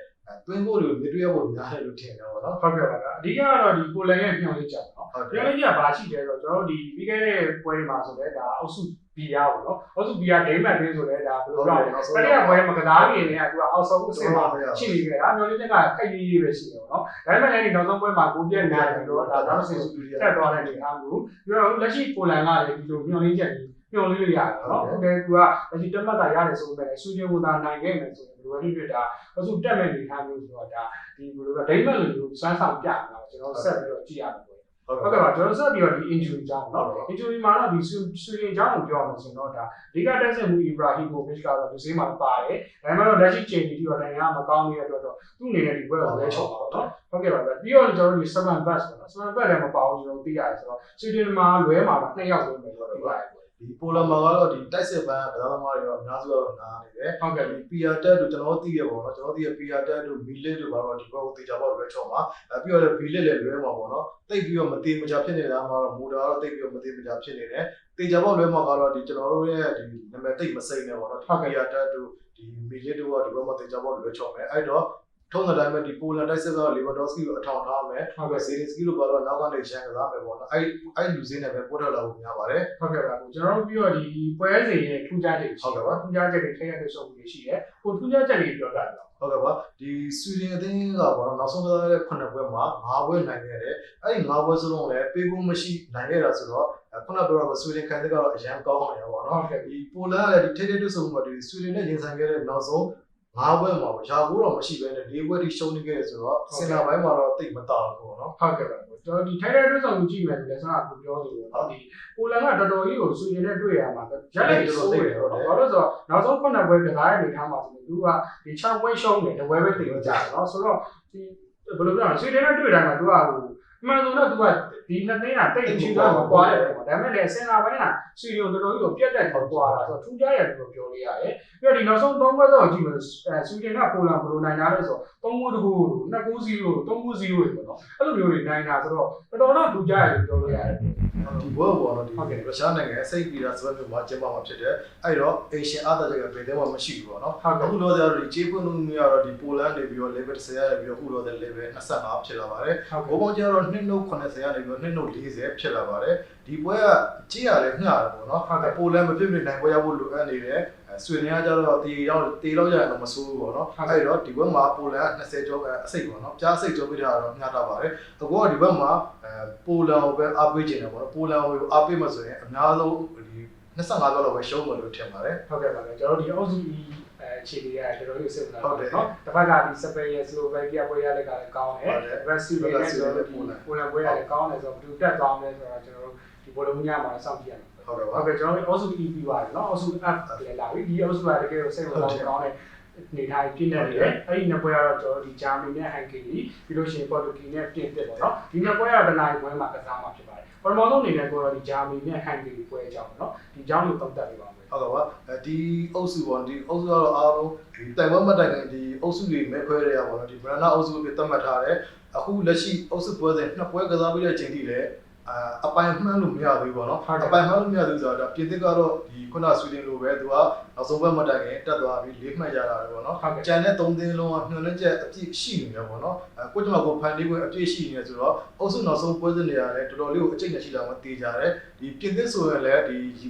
တွင်းဖို့တွေမြတွေ့ရဖို့များတယ်လို့ထင်တယ်ပေါ့နော်ဟုတ်ကဲ့ပါအဓိကတော့ဒီပိုလန်ရဲ့ညှော်လေးကြောင်နော်ညှော်လေးကဘာရှိတယ်ဆိုတော့ကျွန်တော်တို့ဒီပြီးခဲ့တဲ့ပွဲတွေမှာဆိုလဲဒါအုပ်စု B ရပါတော့အုပ်စု B ရဒိန်းမတ်တင်းဆိုလဲဒါဘယ်လိုပြောလဲတတိယပွဲမှာကစားနေနေကသူကအောက်ဆုံးအဆင့်မှာရှိနေခဲ့တာညှော်လေးတက်ကခိုက်ရေးပဲရှိတယ်ပေါ့နော်ဒါပေမဲ့လည်းဒီနောက်ဆုံးပွဲမှာကိုပြက်နေတယ်လို့ဒါနောက်ဆက်တက်သွားတဲ့နေအားမျိုးပြီးတော့လက်ရှိပိုလန်ကလည်းဒီလိုညှော်လေးချက်ကြီးညှော်လေးလို့ရတယ်နော်ဟုတ်တယ်သူကလက်ရှိတက်မှတ်တာရတယ်ဆိုပေမဲ့ဆွေးနွေးဖို့သာနိုင်ခဲ့မယ်ဆိုရင်ဘယ်လိုဖြစ်ဖြစ်ဒါအုပ်စုတက်မဲ့နေထားမျိုးဆိုတော့ဒါဒီဘယ်လိုလဲဒိန်းမတ်လိုမျိုးစွမ်းဆောင်ပြနေတာကျွန်တော်ဆက်ပြီးတော့ကြည့်ရမှာပေါ့ဟုတ်ကဲ့ပါကျွန်တော်ဆက်ပြီးတော့ဒီ injury ကြောင့်เนาะ injury မှာတော့ဒီဆွေရင်ကြောင့်ကိုပြောမှာဆိုတော့ဒါဒီကတက်ဆက်မှု Ibrahimovic ကတော့ဒီဈေးမှာပါတယ်ဒါပေမဲ့တော့လက်ရှိချိန်ကြီးတော့နိုင်ငံမကောင်းနေတဲ့အတွက်တော့သူ့အနေနဲ့ဒီဘက်ကိုလဲချုံပါတော့เนาะဟုတ်ကဲ့ပါပြီးတော့ကျွန်တော်တို့7 bus ပေါ့နော်7 bus လည်းမပါဘူးကျွန်တော်သိရတယ်ဆိုတော့ဆွေရင်မှာလွဲမှာ2ယောက်လုံးပဲတော့ဒီပါတယ်ဒီပိုလန်မှာကတော့ဒီတိုက်စစ်ပန်းကစားသမားတွေတော့အများစုကတော့နားနေတယ်ဟုတ်ကဲ့ဒီ PR တက်တို့ကျွန်တော်သိရပေါ့နော်ကျွန်တော်သိရ PR တက်တို့မီလစ်တို့ဘာလို့ဒီဘက်ကိုတေချာပေါ့လွဲချော်မှာပြီးတော့လည်းဘီလစ်လည်းလွဲမှာပေါ့နော်တိတ်ပြီးတော့မတေမချဖြစ်နေတာမှာတော့မိုတာကတော့တိတ်ပြီးတော့မတေမချဖြစ်နေတယ်တေချာပေါ့လွဲမှာကတော့ဒီကျွန်တော်တို့ရဲ့ဒီနာမည်တိတ်မစိမ့်နေပေါ့နော် PR တက်တို့ဒီမီလစ်တို့ကဒီဘက်မှာတေချာပေါ့လွဲချော်မယ်အဲ့တော့ထုံးတဲ့တိုင်းပဲဒီပိုလန်တိုက်စစ်ကလီဗာဒိုစကီကိုအထောင်ထားမယ်ဟုတ်ကဲ့ဇီလင်စကီတို့ကတော့နောက်ကနေရန်ကစားမယ်ပေါ့နော်အဲ့လူစင်းနဲ့ပဲပို့ထွက်လာဖို့များပါတယ်ဟုတ်ကဲ့ပါကျွန်တော်တို့ပြီးတော့ဒီပွဲစဉ်ရဲ့ထူးခြားချက်ရှိတယ်ပါထူးခြားချက်တွေထည့်ရတဲ့စုံမှုရှိတယ်ကိုထူးခြားချက်တွေပြောတာတော့ဟုတ်ကဲ့ပါဒီဆွီဒင်အသင်းကပေါ့နော်နောက်ဆုံးကစားတဲ့9ပွဲမှာ9ပွဲနိုင်ခဲ့တယ်အဲ့ဒီ9ပွဲစလုံးလည်းပေးဖို့မရှိနိုင်ခဲ့တာဆိုတော့ခုနပြောတော့ဆွီဒင်ခံစစ်ကတော့အရန်ကောင်းတယ်ပေါ့နော်ဒီပိုလန်ကလည်းဒီထိပ်ထိပ်တွေ့ဆုံမှုမှာဒီဆွီဒင်နဲ့ရင်ဆိုင်ခဲ့တဲ့နောက်ဆုံး9ပွဲမှာရာကိုတော့မရှိဘဲနဲ့4ပွဲထိရှုံးနေခဲ့တယ်ဆိုတော့စင်တာပိုင်းမှာတော့တိတ်မတောက်ဘူးပေါ့နော်ဟုတ်ကဲ့ပါကျွန်တော်ဒီထိုင်တဲ့တွေ့ဆောင်ကြည့်မယ်ဆိုလဲဆရာကပြောသလိုပေါ့ဒီပိုလန်ကတော်တော်ကြီးကိုဆွေရင်နဲ့တွေ့ရမှာရက်လက်တော်သိတယ်ဘာလို့ဆိုတော့နောက်ဆုံး9ပွဲကစားရနေထားမှာဆိုရင်သူကဒီ6ပွဲရှုံးတယ်တစ်ပွဲပဲတင်ကြတယ်เนาะဆိုတော့ဒီဘယ်လိုပြောလဲဆွေရင်နဲ့တွေ့တိုင်းမှာသူကဟိုမှန်ဆိုတော့သူကဒီနှစ်သိန်းကတိတ်ချီတော့မကွာတယ်ပေါ့ဒါပေမဲ့လည်းစင်တာပိုင်းကဆွေရင်တော်တော်ကြီးကိုပြတ်တက်တယ်ကွာတာဆိုတော့ထူးခြားရတယ်လို့ပြောလို့ရတယ်ပြီးတော့ဒီနောက်ဆုံး3ပွဲတော့ကြည့်မယ်ဆွေရင်ကပိုလန်ဘယ်လိုနိုင်တာလဲဆိုတော့3-2 2-0 3-0ပေါ့နော်အဲ့လိုမျိုးတွေနိုင်တာဆိုတော့တော်တော်တော့ထူးခြားရတယ်ပြောလို့ရတယ်ဒီဘောပေါ့နော်ဒီရုရှားနိုင်ငံစိတ်ပီတာစပတ်မျိုးမှာကျင်းပမှာဖြစ်တယ်အဲ့တော့အေရှင်အားသားတွေကဘယ်တဲမှမရှိဘူးပေါ့နော်အခုလောဆယ်တော့ဒီဂျေးပွန်းလူမျိုးကတော့ဒီပိုလန်နေပြီးတော့ level 10ရပြီးတော့အခုလောဆယ် level 25ဖြစ်လာပါတယ်ဘိုးဘုံကျတော့2နှုတ်80ရနေပြီးတော့2နှုတ်40ဖြစ်လာပါတယ်ဒီပွဲကကြည့်ရလဲငှရတယ်ပေါ့နော်ပိုလန်မဖြစ်ဖြစ်နိုင်ပွဲရဖို့လိုအပ်နေတယ် ဆွေနေရကြတော့တေတော့ရရင်တော့မဆိုးဘူးပေါ့နော်အဲ့တော့ဒီဘက်မှာပိုလန်က20ကျော်အစိတ်ပေါ့နော်ကြားအစိတ်ကျော်ပြထားတော့မျှတပါတယ်အခုကဒီဘက်မှာပိုလန်ကိုပဲအားပေးခြင်းတယ်ပေါ့နော်ပိုလန်ကိုအားပေးမှဆိုရင်အများဆုံးဒီ25ကျော်လောက်ပဲရှုံးမယ်လို့ထင်ပါတယ်ဟုတ်ကဲ့ပါဗျာကျွန်တော်ဒီအောက်စုအခြေအနေရတယ်တော်တော်ကြီးစိတ်ဝင်စားတယ်နော်တစ်ဖက်ကဒီစပိန်ရဲ့စလိုဗက်ကီးယားပွဲရတဲ့ကလည်းကောင်းတယ်ရက်စီနဲ့ဆိုတော့ပိုလန်ပွဲရလည်းကောင်းတယ်ဆိုတော့ဘယ်သူတက်သွားမလဲဆိုတော့ကျွန်တော်တို့ဒီဘောလုံးညမှာစောင့်ကြည့်ရမယ်ဟုတ်ကဲ့ကျွန်တော်တို့အောက်စု EP ပါတယ်နော်အောက်စု F လည်းလာပြီဒီအောက်စုကတကယ်ကိုစိတ်ဝင်စားကောင်းတဲ့နေထိုင်ပြည့်နေတယ်အဲ့ဒီနှစ်ပွဲကတော့ကျွန်တော်ဒီဂျာမနီနဲ့ဟန်ဂေရီပြီးလို့ရှိရင်ပေါ်တူဂီနဲ့ပြင်သစ်ပေါ့နော်ဒီနှစ်ပွဲကတနိုင်ပွဲမှာကစားမှာဖြစ်ပါတယ်ပထမဆုံးအနေနဲ့ကိုတော့ဒီဂျာမနီနဲ့ဟန်ဂေရီပွဲအကြောင်းပေါ့နော်ဒီအကြောင်းကိုသုံးသပ်ပေးပါမယ်ဟုတ်ကဲ့ပါဒီအုပ်စုပေါ့ဒီအုပ်စုကတော့အားလုံးဒီတိုင်ဝမ်မတိုင်ခင်ဒီအုပ်စုတွေမဲခွဲရရပါတော့ဒီဘရန်နာအုပ်စုကိုသတ်မှတ်ထားတယ်အခုလက်ရှိအုပ်စုပွဲစဉ်နှစ်ပွဲကစားပြီးတဲ့အချိန်ထိလည်းအပိုင်မှန်းလို့မရသေးဘူးပေါ့နော်အပိုင်မှန်းလို့မရသေးဆိုတော့ပြင်သစ်ကတော့ဒီခုနဆွီဒင်လိုပဲသူကနောက်ဆုံးဘက်မတိုင်ခင်တက်သွားပြီး၄မှတ်ရတာပဲပေါ့နော်ကျန်တဲ့၃သင်းလုံးကညွှန်လက်ချက်အပြည့်ရှိနေတယ်ပေါ့နော်ကိုကျမကိုဖန်လေးပွဲအပြည့်ရှိနေတယ်ဆိုတော့အုပ်စုနောက်ဆုံးပွဲစဉ်တွေရတယ်တော်တော်လေးကိုအကျိတ်နဲ့ရှိလာမှတေးကြတယ်ဒီပြင်သစ်ဆိုရင်လည်းဒီ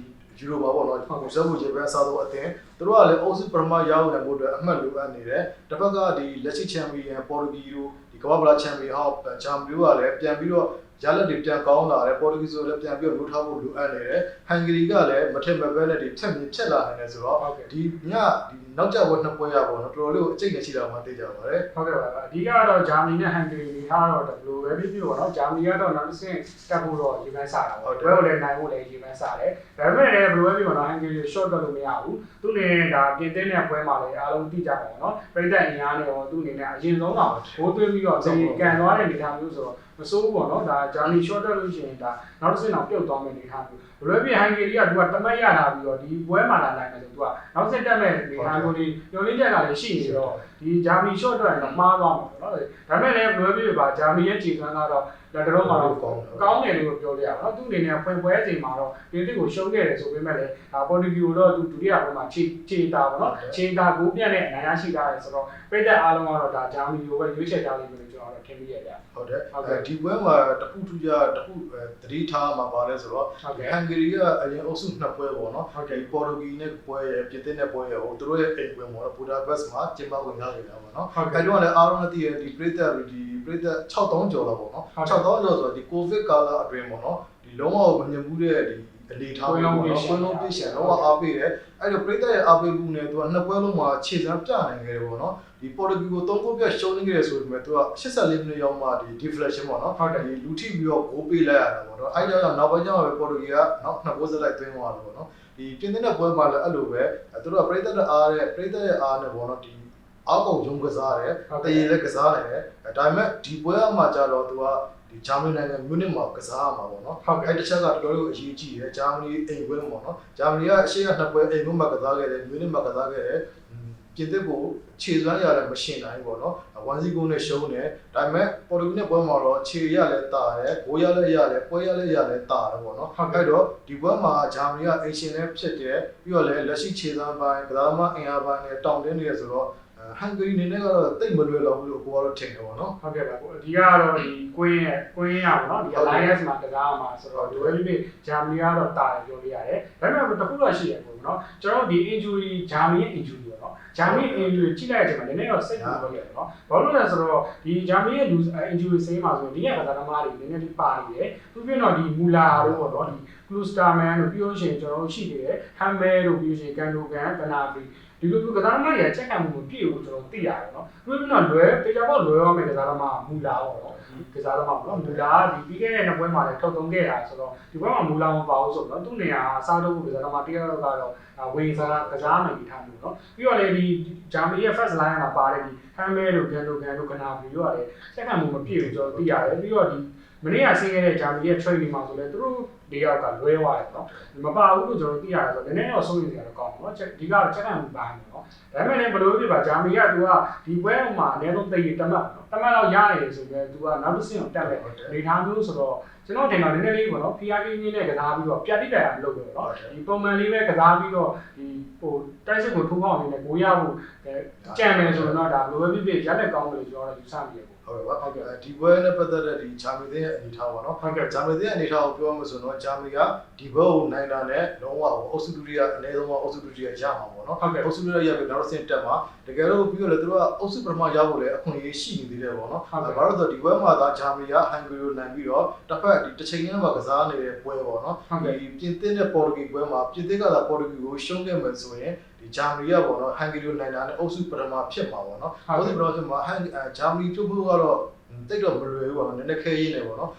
ယူရိုပါပေါ့နော်ကိုစက်ဘူးဂျပန်စားတော့အတင်းသူတို့ကလည်းအုပ်စုပရမရအောင်လည်းဖို့အတွက်အမှတ်လိုအပ်နေတယ်တစ်ဖက်ကဒီလက်ရှိချန်ပီယံပေါ်တူဂီတို့ဒီကမ္ဘာ့ဖလားချန်ပီယံဟောဂျာမနီကလည်းပြန်ပြီးတော့ရလက်တွေပြန်ကောင်းလာတယ်ပေါ်တူဂီဆိုလည်းပြန်ပြီးတော့လိုထားဖို့လိုအပ်နေတယ်ဟန်ဂရီကလည်းမထင်မပဲနဲ့ဒီဖြတ်လာနေတယ်ဆိုတော့ဒီညဒီနောက်ကျဘက်နှစ်ပွဲရပေါ့နော်တော်တော်လေးကိုအကျိတ်နဲ့ရှိတာမှသိကြပါတယ်ဟုတ်ကဲ့ပါအဓိကတော့ဂျာမနီနဲ့ဟန်ဂရီထားတော့ဘယ်လိုပဲဖြစ်ဖြစ်ပေါ့နော်ဂျာမနီကတော့နောက်တစ်ဆင့်တက်ဖို့တော့ရေပန်းစားတာပေါ့ဘယ်လိုလဲနိုင်ဖို့လဲရေပန်းစားတယ်ဒါပေမဲ့လည်းဘယ်လိုပဲဖြစ်ပေါ့နော်ဟန်ဂရီ short တက်လို့မရဘူးသူအနေနဲ့ဒါပြင်သစ်နဲ့ပွဲမှာလည်းအားလုံးသိကြပါပေါ့နော်ပြည်သက်အင်အားနဲ့ရောသူအနေနဲ့အရင်ဆုံးတော့ဘိုးသွင်းပြီးတော့ဒီကန်သွားတဲ့အနေအထားမျိုးဆိုတော့မစိုးဘူးပေါ့နော်ဒါဂျာမနီ short တက်လို့ရှိရင်ဒါနောက်တစ်ဆင့်တော့ပြုတ်သွားမယ့်အနေအထားမျိုးဘယ်လိုဖြစ်ဟန်ဂရီကသူကတမတ်ရလာပြီးတော့ဒီပွဲမှာလာနိုင်တယ်ဆိုသူကနောက်ဆက်တက်မဲ့အနေအထားမျိုးလေးညှို့လင်းချက်ကလည်းရှိနေတော့ဒီဂျာမနီ short တက်ရင်တော့မှားသွားမှာပေါ့နော်ဒါပေမဲ့လည်းဘယ်လိုဖြစ်ပါဂျာမနီရဲ့ခြေစွမ်းကတော့လက်တော်မှာတော့ကောင်းတယ်လို့ပြောလို့ရပါတော့သူ့အနေနဲ့ဖွင့်ပွဲချိန်မှာတော့ပြင်သစ်ကိုရှုံးခဲ့တယ်ဆိုပေမဲ့လည်းဒါပေါ်တူဂီကိုတော့သူဒုတိယပွဲမှာခြေတာပေါ့နော်ခြေတာကိုပြတ်နဲ့အနိုင်ရရှိတာတယ်ဆိုတော့ပြည်သက်အားလုံးကတော့ဒါဂျာမနီကိုပဲရွေးချယ်ကြလိမ့်မယ်လို့ကျွန်တော်တို့ထင်မိရကြဟုတ်တယ်ဒီပွဲမှာတခုထူးခြားတခုသတိထားမှာပါလဲဆိုတော့ဟန်ဂရီကအရင်အုပ်စုနှစ်ပွဲပေါ့နော်ဒီပေါ်တူဂီနဲ့ပွဲရပြင်သစ်နဲ့ပွဲရဟိုသူတို့ရဲ့အိမ်ပွဲပေါ့နော်ဘူဒါပက်စ်မှာကျင်းပဝင်ရခဲ့တာပေါ့နော်အဲတော့လည်းအားလုံးသိရဒီပြည်သက်6000ကျော်တော့ပေါ့နော်6000ကျော်ဆိုတော့ဒီကိုဗစ်ကာလအတွင်းပေါ့နော်ဒီလုံးဝမမြင်ဘူးတဲ့ဒီအနေထားပေါ့နော်ဘယ်လုံးပြည့်ရှင်တော့အားပေးတယ်အဲ့တော့ပြည်သက်ရဲ့အားပေးမှုနဲ့သူကနှစ်ပွဲလုံးမှာခြေစမ်းပြနိုင်ခဲ့တယ်ပေါ့နော်ဒီပေါ်တူဂီကို3ဂိုးပြရှုံးနေခဲ့တယ်ဆိုပေမဲ့သူက84မိနစ်ရောက်မှဒီ deflection ပေါ့နော်ဒီလူထိပြီးတော့ဂိုးပေးလိုက်ရတာပေါ့နော်အဲ့ကြောင့်နောက်ပိုင်းကျမှပဲပေါ်တူဂီကနောက်2ဂိုးစလိုက်သွင်းသွားတယ်ပေါ့နော်ဒီပြင်သစ်နဲ့ပွဲမှာလည်းအဲ့လိုပဲသူတို့ကပြည်သက်ရဲ့အားနဲ့ပေါ့နော်ဒီအောက်ကောင်ရုံးကစားတယ်တရေလည်းကစားနိုင်တယ်ဒါပေမဲ့ဒီပွဲမှာကျတော့သူကဒီဂျာမနီနိုင်ငံမြူနစ်မှာကစားရမှာပေါ့နော်အဲ့တစ်ချက်ကတော်တော်လေးအရေးကြီးတယ်ဂျာမနီအိမ်ပွဲပေါ့နော်ဂျာမနီကအရှေ့ကနှစ်ပွဲအိမ်ပွဲမှာကစားခဲ့တယ်မြူနစ်မှာကစားခဲ့တယ်ပြင်သစ်ကိုခြေစွမ်းရတယ်မရှင်နိုင်ပေါ့နော်1-0ဂိုးနဲ့ရှုံးတယ်ဒါပေမဲ့ပေါ်တူဂီနဲ့ပွဲမှာတော့ခြေရလည်းတာတယ်ဂိုးရလည်းရတယ်ပွဲရလည်းရတယ်တာတယ်ပေါ့နော်အဲ့တော့ဒီပွဲမှာဂျာမနီကအိမ်ရှင်လည်းဖြစ်တယ်ပြီးတော့လည်းလက်ရှိခြေစွမ်းပိုင်းကစားမအင်အားပိုင်းနဲ့တောင်းတင်းနေရဆိုတော့ဟန်ဂရီနေနဲ့ကတော့တိတ်မလွယ်တော့ဘူးလို့ကိုကတော့ထင်တယ်ပေါ့နော်ဟုတ်ကဲ့ပါအဓိကတော့ဒီကွင်းရပေါ့နော်ဒီ alliance မှာကစားမှာဆိုတော့ဒီဝဲပြီးဂျာမနီကတော့တာတယ်ပြောလို့ရတယ်ဒါပေမဲ့တခုတော့ရှိတယ်ပေါ့နော်ကျွန်တော်ဒီ injury ဂျာမနီရဲ့ injury ပေါ့နော်ဂျာမနီ injury ကြည့်လိုက်တဲ့အချိန်မှာနည်းနည်းတော့စိတ်ပူလို့ရတယ်နော်ဘာလို့လဲဆိုတော့ဒီဂျာမနီရဲ့ injury စိမ်းမှာဆိုရင်ဒီကစားသမားတွေနည်းနည်းလေးပါနေတယ်သူပြတော့ဒီမူလာတို့ပေါ့နော်ဒီ Klusterman တို့ပြီးလို့ရှိရင်ကျွန်တော်တို့ရှိနေတယ် Hammer တို့ပြီးလို့ရှိရင် Gundogan Gnabryဒီလိုကစားသမားတွေကချက်ခံမှုမပြည့်ဘူးကျွန်တော်သိရတယ်နော်။ပြီးတော့တေချာပေါက်လွယ်ရမယ့်ကစားသမားမူလာပေါ့နော်။ကစားသမားပေါ့နော်။မူလာကဒီပြီးခဲ့တဲ့နှစ်ပွဲမှာလည်းထုတ်သုံးခဲ့တာဆိုတော့ဒီဘက်မှာမူလာမပါဘူးဆိုတော့သူ့နေရာအစားထိုးဖို့ကစားသမားတယောက်ကတော့ဝေစားကစားနိုင်ထားမျိုးနော်။ပြီးတော့လည်းဒီဂျာမနီရဲ့ first line မှာပါတဲ့ဒီ Hammer တို့ Gundogan တို့ Gnabry တို့ကလည်းချက်ခံမှုမပြည့်ဘူးကျွန်တော်သိရတယ်။ပြီးတော့ဒီမနေ့ကဆင်းခဲ့တဲ့ဂျာမနီရဲ့ training မှာဆိုလည်းသူတို့၄ယောက်ကလွဲသွားတယ်နော်မပါဘူးလို့ကျွန်တော်သိရတယ်ဆိုတော့နည်းနည်းတော့စိုးရိမ်စရာတော့ကောင်းတယ်နော်ဒီကတော့ချက်ခံမှုပိုင်းနော်ဒါပေမဲ့လည်းဘယ်လိုဖြစ်ပါဂျာမနီကသူကဒီပွဲမှာအနည်းဆုံးသိရတမတ်တော့ရနေတယ်ဆိုပြီးသူကနောက်တစ်ဆင့်ကိုတက်မယ်နေထားမျိုးဆိုတော့ကျွန်တော်တင်တော့နည်းနည်းလေးပေါ့နော် PR ကင်းနဲ့ကစားပြီးတော့ပြတိပြတာလုပ်တယ်နော်ဒီပုံမှန်လေးပဲကစားပြီးတော့ဒီဟိုတိုက်စစ်ကိုထိုးပေါက်နေတယ်ကိုရဖို့ကြံမယ်ဆိုတော့ဒါဘယ်လိုပဲဖြစ်ဖြစ်ရက်လက်ကောင်းတယ်ကျွန်တော်ယူဆမိရပေါ့ ဟုတ်ကဲ့ပါဒီပွဲနဲ့ပတ်သက်တဲ့ဒီဂျာမနီရဲ့အနေထားပါနော်ဂျာမနီရဲ့အနေထားကိုပြောမှဆိုတော့ဂျာမနီကဒီဘက်ကိုနိုင်တာနဲ့လုံးဝအုပ်စုဒုတိယအနည်းဆုံးအုပ်စုဒုတိယရမှာပေါ့နော်အုပ်စုဒုတိယရပြီးနောက်ဆင့်တက်မှာတကယ်လို့ပြီးတော့လေသူတို့ကအုပ်စုပထမရဖို့လည်းအခွင့်အရေးရှိနေသေးတယ်ပေါ့နော်ဘာလို့ဆိုတော့ဒီပွဲမှာသာဂျာမနီကဟန်ဂရီကိုနိုင်ပြီးတော့တစ်ဖက်ဒီတစ်ချိန်တည်းမှာကစားနေတဲ့ပွဲပေါ့နော်ဒီပြင်သစ်နဲ့ပေါ်တူဂီပွဲမှာပြင်သစ်ကသာပေါ်တူဂီကိုရှုံးခဲ့မယ်ဆိုရင်ဒီဂျာမနီကပေါ့နော်ဟန်ဂရီကိုနိုင်တာနဲ့အုပ်စုပထမဖြစ်မှာပေါ့နော်အုပ်စုပထမဖြစ်မှာဂျာမနီတို့ကတော့တိတ်တော့မလွယ်ဘူးပေါ့နော်နည်းနည်းခဲရင်းနေပေါ့နော်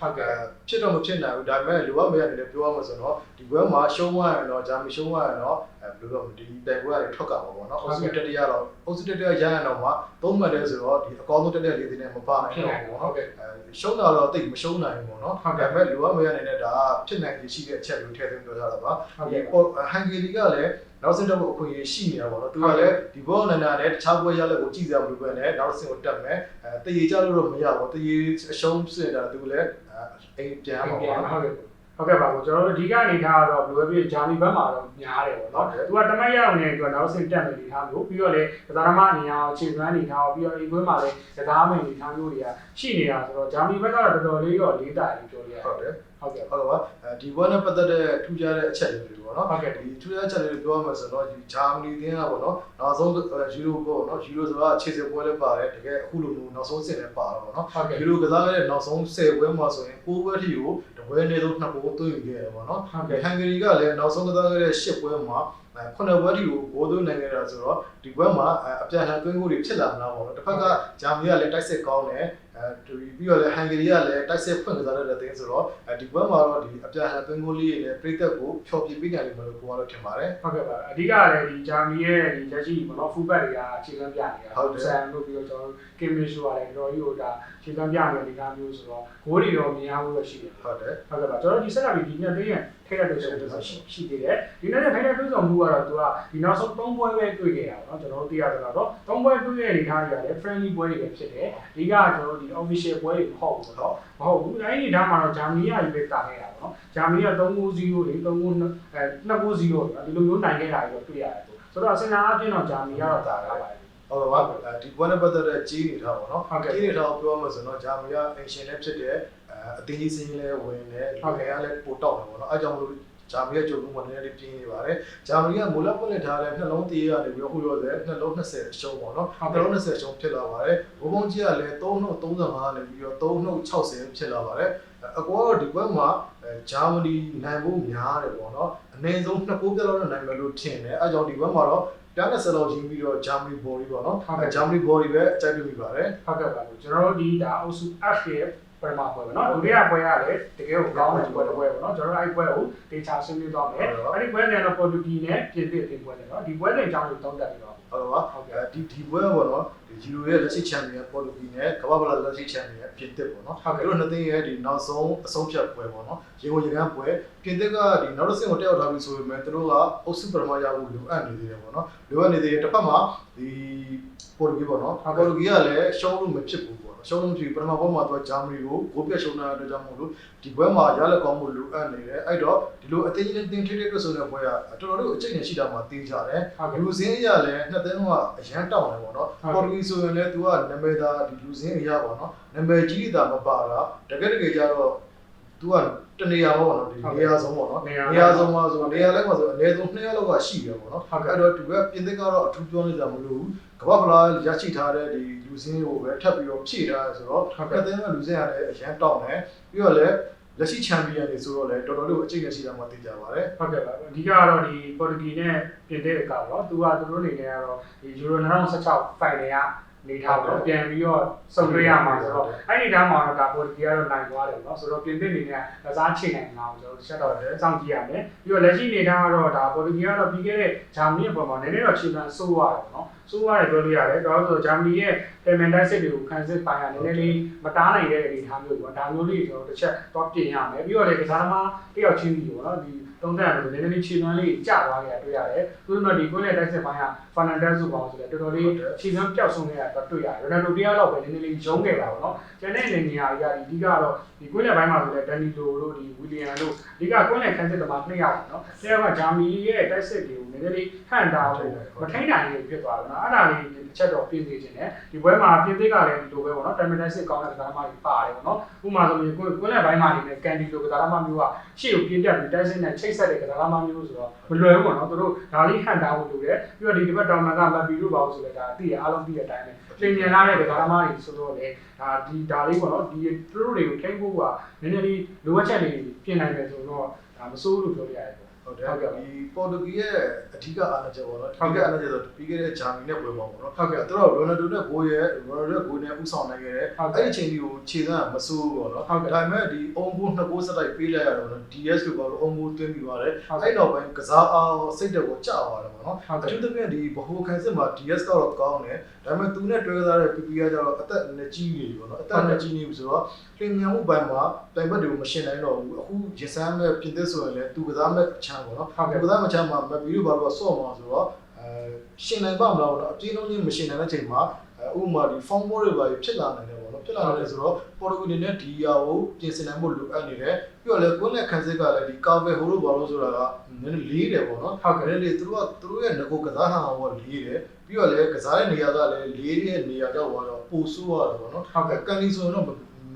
ဖြစ်တော့မဖြစ်နိုင်ဘူးဒါပေမဲ့လိုအပ်မရနေတယ်ပြောရမှာဆိုတော့ဒီဘွဲမှာရှုံးသွားရင်တော့ဂျာမနီရှုံးသွားရင်တော့ဘယ်လိုတော့ဒီတိုင်ပွဲတွေထွက်ကြပါပေါ့နော်အုပ်စုတတိယတော့အုပ်စုတတိယရရင်တော့မှသုံးမှတ်တယ်ဆိုတော့ဒီအကောင်းဆုံးတတိယလေးတွေနဲ့မပါနိုင်တော့ဘူးပေါ့နော်ရှုံးတာတော့တိတ်မရှုံးနိုင်ဘူးပေါ့နော်ဒါပေမဲ့လိုအပ်မရနေတဲ့ဒါဖြစ်နိုင်ရှိတဲ့အချက်ကိုထည့်သွင်းပြောကြတာပါဒီဟန်ဂေရီကလည်းနောက်ဆက်တော့အခွင့်အရေးရှိနေတာပေါ့နော်သူကလည်းဒီဘောနန္ဒာနဲ့တခြားပွဲရလက်ကိုကြည့်ကြမလို့ပဲနဲ့နောက်ဆင့်ကိုတက်မယ်တရေကြလို့တော့မရဘူးတရေအရှုံးစစ်တာသူလည်းအိမ်ပြန်ပါပေါ့နော်ဟုတ်ကဲ့ပါကျွန်တော်တို့အဓိကအနေထားကတော့ဘယ်လိုပဲဂျာမနီဘက်မှာတော့များတယ်ပေါ့နော်သူကတမက်ရအောင်နေသူကနောက်ဆင့်တက်မယ်အနေထားမျိုးပြီးတော့လေကစားသမားအနေနဲ့အခြေခံအနေထားပြီးတော့ဒီပွဲမှာလည်းကစားမယ်အနေထားမျိုးတွေကရှိနေတာဆိုတော့ဂျာမနီဘက်ကတော့တော်တော်လေးတော့လေးတာလေးပြောလို့ရတယ်ဟုတ်ကဲ့ပါဒီပွဲနဲ့ပတ်သက်တဲ့ထူးခြားတဲ့အချက်တွေပေါ့နော်ဒီထူးခြားတဲ့အချက်တွေပြောရမှာဆိုတော့ဒီဂျာမနီတင်းကပေါ့နော်နောက်ဆုံးယူရိုပေါ့နော်ယူရိုဆိုတာခြေစစ်ပွဲလည်းပါတယ်တကယ်အခုလိုမျိုးနောက်ဆုံးဆင့်လည်းပါတော့ပေါ့နော်ယူရိုကစားခဲ့တဲ့နောက်ဆုံး10ပွဲမှာဆိုရင်9ပွဲထိကိုတပွဲနေဆုံး2ပွဲသွင်းခဲ့တယ်ပေါ့နော်ဟန်ဂရီကလည်းနောက်ဆုံးကစားခဲ့တဲ့10ပွဲမှာ9ပွဲထိကိုဘိုးသွင်းနိုင်ခဲ့တာဆိုတော့ဒီပွဲမှာအပြန်အလှန်သွင်းမှုတွေဖြစ်လာမလားပေါ့နော်တစ်ဖက်ကဂျာမနီကလည်းတိုက်စစ်ကောင်းတယ်ပြီးတော့လည်းဟန်ဂရီကလည်းတိုက်စစ်ဖွင့်ကစားတဲ့တင်းဆိုတော့ဒီဘက်မှာတော့ဒီအပြာဟန်သွင်းကိုလေးနဲ့ပြည်သက်ကိုဖြောပြပေးကြတယ်လို့ပြောရလို့ထင်ပါတယ်ဟုတ်ကဲ့ပါအဓိကလည်းဒီဂျာမနီရဲ့ဒီလက်ရှိပေါ့နော်ဖူဘက်တွေကအခြေခံပြနေတာဆန်လို့ပြီးတော့ကျွန်တော်ကင်မစ်ရှိုးရတယ်တော်ကြီးဟိုဒါအခြေခံပြနေတဲ့ဒီကားမျိုးဆိုတော့ဂိုးတွေတော့မြင်ရမှုတော့ရှိတယ်ဟုတ်တယ်ဟုတ်ကဲ့ပါကျွန်တော်ဒီဆက်ကဒီနေ့တည်းရဲ့ထိရတဲ့ဆိုတော့ရှိသေးတယ်ဒီနေ့နဲ့ထိုင်တဲ့တွေ့ဆုံမှုကတော့သူကဒီနောက်ဆုံး3ပွဲပဲတွေ့ခဲ့တာပေါ့နော်ကျွန်တော်တို့သိရတော့3ပွဲတွေ့ခဲ့တဲ့အနေထားတွေကလည်း friendly ပွဲတွေပဲဖြစ်တယ်အဓိကကျွန်တော်တို့ဒီ official ပွဲတွေမဟုတ်ဘူးပေါ့နော်မဟုတ်ဘူးအဲ့ဒီဒါမှတော့ဂျာမနီကကြီးပဲတာခဲ့တာပေါ့နော်ဂျာမနီက3-0လေ2-0 2-0ဒီလိုမျိုးနိုင်ခဲ့တာကြီးတော့တွေ့ရတယ်ဆိုတော့စင်နာအပြင်တော့ဂျာမနီကတော့တာခဲ့ပါတယ်ဟုတ်ပါဘူးဒီပွဲနဲ့ပတ်သက်တဲ့ကြီးနေထားပါတော့ကြီးနေထားကိုပြောမှဆိုတော့ဂျာမနီကအင်ရှင်လည်းဖြစ်တယ်အတင်းကြီးစင်းလည်းဝင်တယ်ဒီကလည်းပိုတောက်တယ်ပေါ့နော်အဲကြောင့်မလို့ဂျာမနီကကြိုးမှုနည်းနည်းပြင်းနေပါတယ်ဂျာမနီကမူလပွင့်လက်ထားတဲ့နှလုံးသေးရတယ်ပြီးတော့ခုရောတဲ့နှလုံး20အရှုံးပေါ့နော်နှလုံး20အရှုံးဖြစ်လာပါတယ်ဘုံဘုံကြီးကလည်း3-35နဲ့ပြီးတော့3-60ဖြစ်လာပါတယ်အကောတော့ဒီဘက်မှာဂျာမနီနိုင်ဖို့များတယ်ပေါ့နော်အနည်းဆုံး2ကိုပြလောက်နိုင်မယ်လို့ထင်တယ်အဲကြောင့်ဒီဘက်မှာတော့တန်းနဲ့လောက်ရင်းပြီးတော့ဂျာမနီဘော်ဒီပေါ့နော်ဂျာမနီဘော်ဒီပဲအကြိုက်တွေ့မိပါတယ်ဟုတ်ကဲ့ပါကျွန်တော်တို့ဒီဒါအုပ်စု F ရဲ့ပထမပွဲပေါ့နော်ဒုတိယပွဲကလည်းတကယ်ကိုကောင်းတဲ့ပွဲတစ်ပွဲပေါ့နော်ကျွန်တော်တို့အဲ့ပွဲကိုဒေတာဆွေးနွေးသွားမယ်အဲ့ဒီပွဲကတော့ပေါ်တူဂီနဲ့ပြင်သစ်တင်ပွဲတယ်နော်ဒီပွဲတွေအကြောင်းကိုတောင်းတပြီးတော့ဟုတ်ပါဒီပွဲပေါ့နော်ဒီဂျီရိုရဲ့လက်ရှိချန်ပီယံပေါ်တူဂီနဲ့ကမ္ဘာ့ဖလားလက်ရှိချန်ပီယံပြင်သစ်ပေါ့နော်သူတို့နှစ်သိန်းရဲ့ဒီနောက်ဆုံးအဆုံးဖြတ်ပွဲပေါ့နော်ရေကိုရေကန်းပွဲပြင်သစ်ကဒီနောက်တစ်ဆင့်ကိုတက်ရောက်ထားပြီဆိုပေမဲ့သူတို့ကအုပ်စုပထမရဖို့လိုအပ်နေသေးတယ်ပေါ့နော်လိုအပ်နေသေးတယ်တစ်ဖက်မှာဒီပေါ်တူဂီပေါ့နော်ပေါ်တူဂီကလည်းရှုံးလို့မဖြစ်ဘူးရှုံးလုံးပြီပထမပွဲမှာတော့ဂျာမနီကိုဂိုးပြတ်ရှုံးတဲ့အတွက်ကြောင့်မို့လို့ဒီပွဲမှာရလက်ကောင်းမှုလိုအပ်နေတယ်အဲ့တော့ဒီလိုအသေးချင်းတင်းထိတဲ့အတွက်ဆိုတဲ့ပွဲကတော်တော်လေးအကျိတ်နဲ့ရှိတာမှသိကြတယ်လူစင်းအရာလည်းနှစ်သိန်းကအရန်တောင်းတယ်ပေါ့နော်ပေါ်တူဂီဆိုရင်လည်းသူကနာမည်သားဒီလူစင်းအရာပေါ့နော်နာမည်ကြီးတာမပါတာတကယ်ကြတော့သူကတနေရာပေါ့နော်ဒီနေရာဆုံးပေါ့နော်နေရာဆုံးမှာဆိုနေရာလည်းမှာဆိုအနည်းဆုံး2ရက်လောက်ကရှိတယ်ပေါ့နော်အဲ့တော့ဒီကပြင်သစ်ကတော့အထူးပြောနေကြမလို့ကမ္ဘာ့ဖလားရရှိထားတဲ့ဒီလူစင်းကိုပဲထပ်ပြီးတော့ဖြည့်ထားရဆိုတော့ကတဲ့ကလူစင်းရတယ်အရန်တောင်းတယ်ပြီးတော့လည်းလက်ရှိချန်ပီယံတွေဆိုတော့လည်းတော်တော်လေးအကျိတ်နဲ့ရှိတာမှသိကြပါတယ်ဟုတ်ကဲ့ပါအဓိကတော့ဒီပေါ်တူဂီနဲ့ပြင်သစ်ကတော့သူတို့အနေနဲ့ကတော့ဒီယူရို2016ဖိုင်နယ်ကနေထားတော့ပြန်ပြီးတော့စုံတွေ့ရမှာဆိုတော့အဲ့ဒီတန်းမှာတော့ဒါပေါ်တူဂီကတော့နိုင်သွားတယ်เนาะဆိုတော့ပြင်သစ်အနေနဲ့ကစားချိန်နိုင်မှာကျွန်တော်ချက်တော့စောင့်ကြည့်ရမယ်ပြီးတော့လက်ရှိအနေထားကတော့ဒါပေါ်တူဂီကတော့ပြီးခဲ့တဲ့ဂျာမနီရဲ့ပုံမှာနည်းနည်းတော့ခြေခံဆိုးရတယ်เนาะဆိုးရတယ်ပြောလို့ရတယ်ဒါဆိုဂျာမနီရဲ့ပေမန်တိုက်စစ်တွေကိုခံစစ်ပိုင်းရနည်းနည်းလေးမတားနိုင်တဲ့အနေအထားမျိုးပေါ့ဒါမျိုးလေးကျွန်တော်တစ်ချက်တော့ပြင်ရမယ်ပြီးတော့လေကစားသမားတယောက်ချင်းစီပေါ့နော်ဒီ သုံးသပ်ရလို့နည်းနည်းခြေသွမ်းလေးကျသွားခဲ့တွေ့ရတယ်သူတို့ဒီကွင်းနဲ့တိုက်စစ်ပိုင်းက Fernandez ဆိုပါဆိုလဲတော်တော်လေးခြေသွမ်းပျောက်ဆုံးခဲ့တာတွေ့ရတယ်ရိုနယ်ဒိုတရားတော့ပဲနည်းနည်းလေးရုံးခဲ့တာပေါ့နော်ကျန်တဲ့နေရာကြီးအဓိကတော့ဒီကွင်းနဲ့ပိုင်းမှာဆိုလဲဒန်နီလိုတို့ဒီဝီလီယံတို့အဓိကကွင်းနဲ့ခန်းစစ်သမား2ယောက်နော်တစ်ယောက်ကဂျာမီရဲ့တိုက်စစ်တွေကိုနည်းနည်းလေးဟန်တာဖို့မထိန်နိုင်ဘူးဖြစ်သွားတယ်နော်အဲ့ဒါလေးတစ်ချက်တော့ပြင်နေခြင်းနဲ့ဒီဘွဲမှာပြင်သစ်ကလည်းဒီလိုပဲပေါ့နော်တမ်မန်တိုက်စစ်ကောင်းတဲ့ကစားသမားတွေပါတယ်ပေါ့နော်ဥပမာဆိုရင်ကွင်းနဲ့ပိုင်းမှာနေကန်ဒီလိုကစားသမားမျိုးကရှေ့ကိုပြင်းတက်ပြီးတိုက်စစ်နဲ့ချိတ်ဆက်တဲ့ကစားသမားမျိုးဆိုတော့မလွယ်ဘူးပေါ့နော်သူတို့ဒါလေးဟန်တာဖို့လိုတယ်ပြီးတော့ဒီဘက်တောင်မန်ကမပီလို့ပါလို့ဆိုလဲဒါအသိရအားလုံးသိတဲ့အတိုင်းပဲပြင်မြင်လာတဲ့ကစားသမားတွေဆိုတော့လေဒါလေးပေါ့နော်ဒီသူတို့တွေကိုထိန်းဖို့ကနည်းနည်းလေးလိုအပ်ချက်တွေပြင်နိုင်တယ်ဆိုတော့ဒါမစိုးလို့ပြောရရတယ်ဟုတ်တယ်ဒီပေါ်တူဂီရဲ့အဓိကအားနည်းချက်ပေါ့နော်အဓိကအားနည်းချက်ဆိုပြီးခဲ့တဲ့ဂျာမနီနဲ့ပွဲပေါင်းပေါ့နော်ဟုတ်ကဲ့သူတို့ရိုနယ်ဒိုနဲ့ဂိုးရဲ့ရိုနယ်ဒိုနဲ့ဂိုးနဲ့ဥဆောင်နိုင်ခဲ့တယ်အဲ့ဒီအချိန်ကြီးကိုခြေစမ်းမစိုးဘူးပေါ့နော်ဒါပေမဲ့ဒီအုံးဘူးနှစ်ကိုးစတိုက်ပေးလိုက်ရတော့ DS ကိုပေါ့အုံးဘူးသွင်းပြီးပါတယ်အဲ့တော့ပိုင်းကစားအားစိတ်တက်ကိုကြာသွားတယ်ပေါ့နော်အထူးသဖြင့်ဒီဘဟိုခန်းစစ်မှာ DS ကတော့ကောင်းတယ်ဒါပေမဲ့သူနဲ့တွဲကစားတဲ့ PP ကကျတော့အသက်နဲ့ကြီးနေပြီပေါ့နော်အသက်နဲ့ကြီးနေပြီဆိုတော့လင်မြန်မှုပိုင်းမှာတိုင်ဘက်တွေကိုမရှင်းနိုင်တော့ဘူးအခုရင်စမ်းမဲ့ပြင်သစ်ဆိုရင်လည်းသူကစားမဲ့ချမ်းပေါ့နော်သူကစားမဲ့ချမ်းမှာမပီလို့ဘာလို့ဆော့မှာဆိုတော့ရှင်းနိုင်ပါမလားပေါ့နော်အပြင်းလုံးချင်းမရှင်းနိုင်တဲ့အချိန်မှာဥပမာဒီ form ball တွေပါဖြစ်လာနိုင်တယ်ပေါ့နော်ဖြစ်လာနိုင်တယ်ဆိုတော့ပေါ်တူဂီနဲ့ဒီယာကိုပြင်ဆင်နိုင်ဖို့လိုအပ်နေတယ်ပြီးတော့လည်းကိုယ်နဲ့ခန်းစစ်ကလည်းဒီ cover ဟိုလိုဘာလို့ဆိုတာကနည်းနည်းလေးတယ်ပေါ့နော်ဟုတ်ကဲ့လေသူတို့ရဲ့ငကိုကစားဟန်ဟောလေးတယ်ပြီးတော့လည်းကစားတဲ့နေရာကလည်းလေးတဲ့နေရာတော့တော့ပိုဆိုးရတယ်ပေါ့နော်ဟုတ်ကဲ့ကန်လီဆိုရင်တော့မ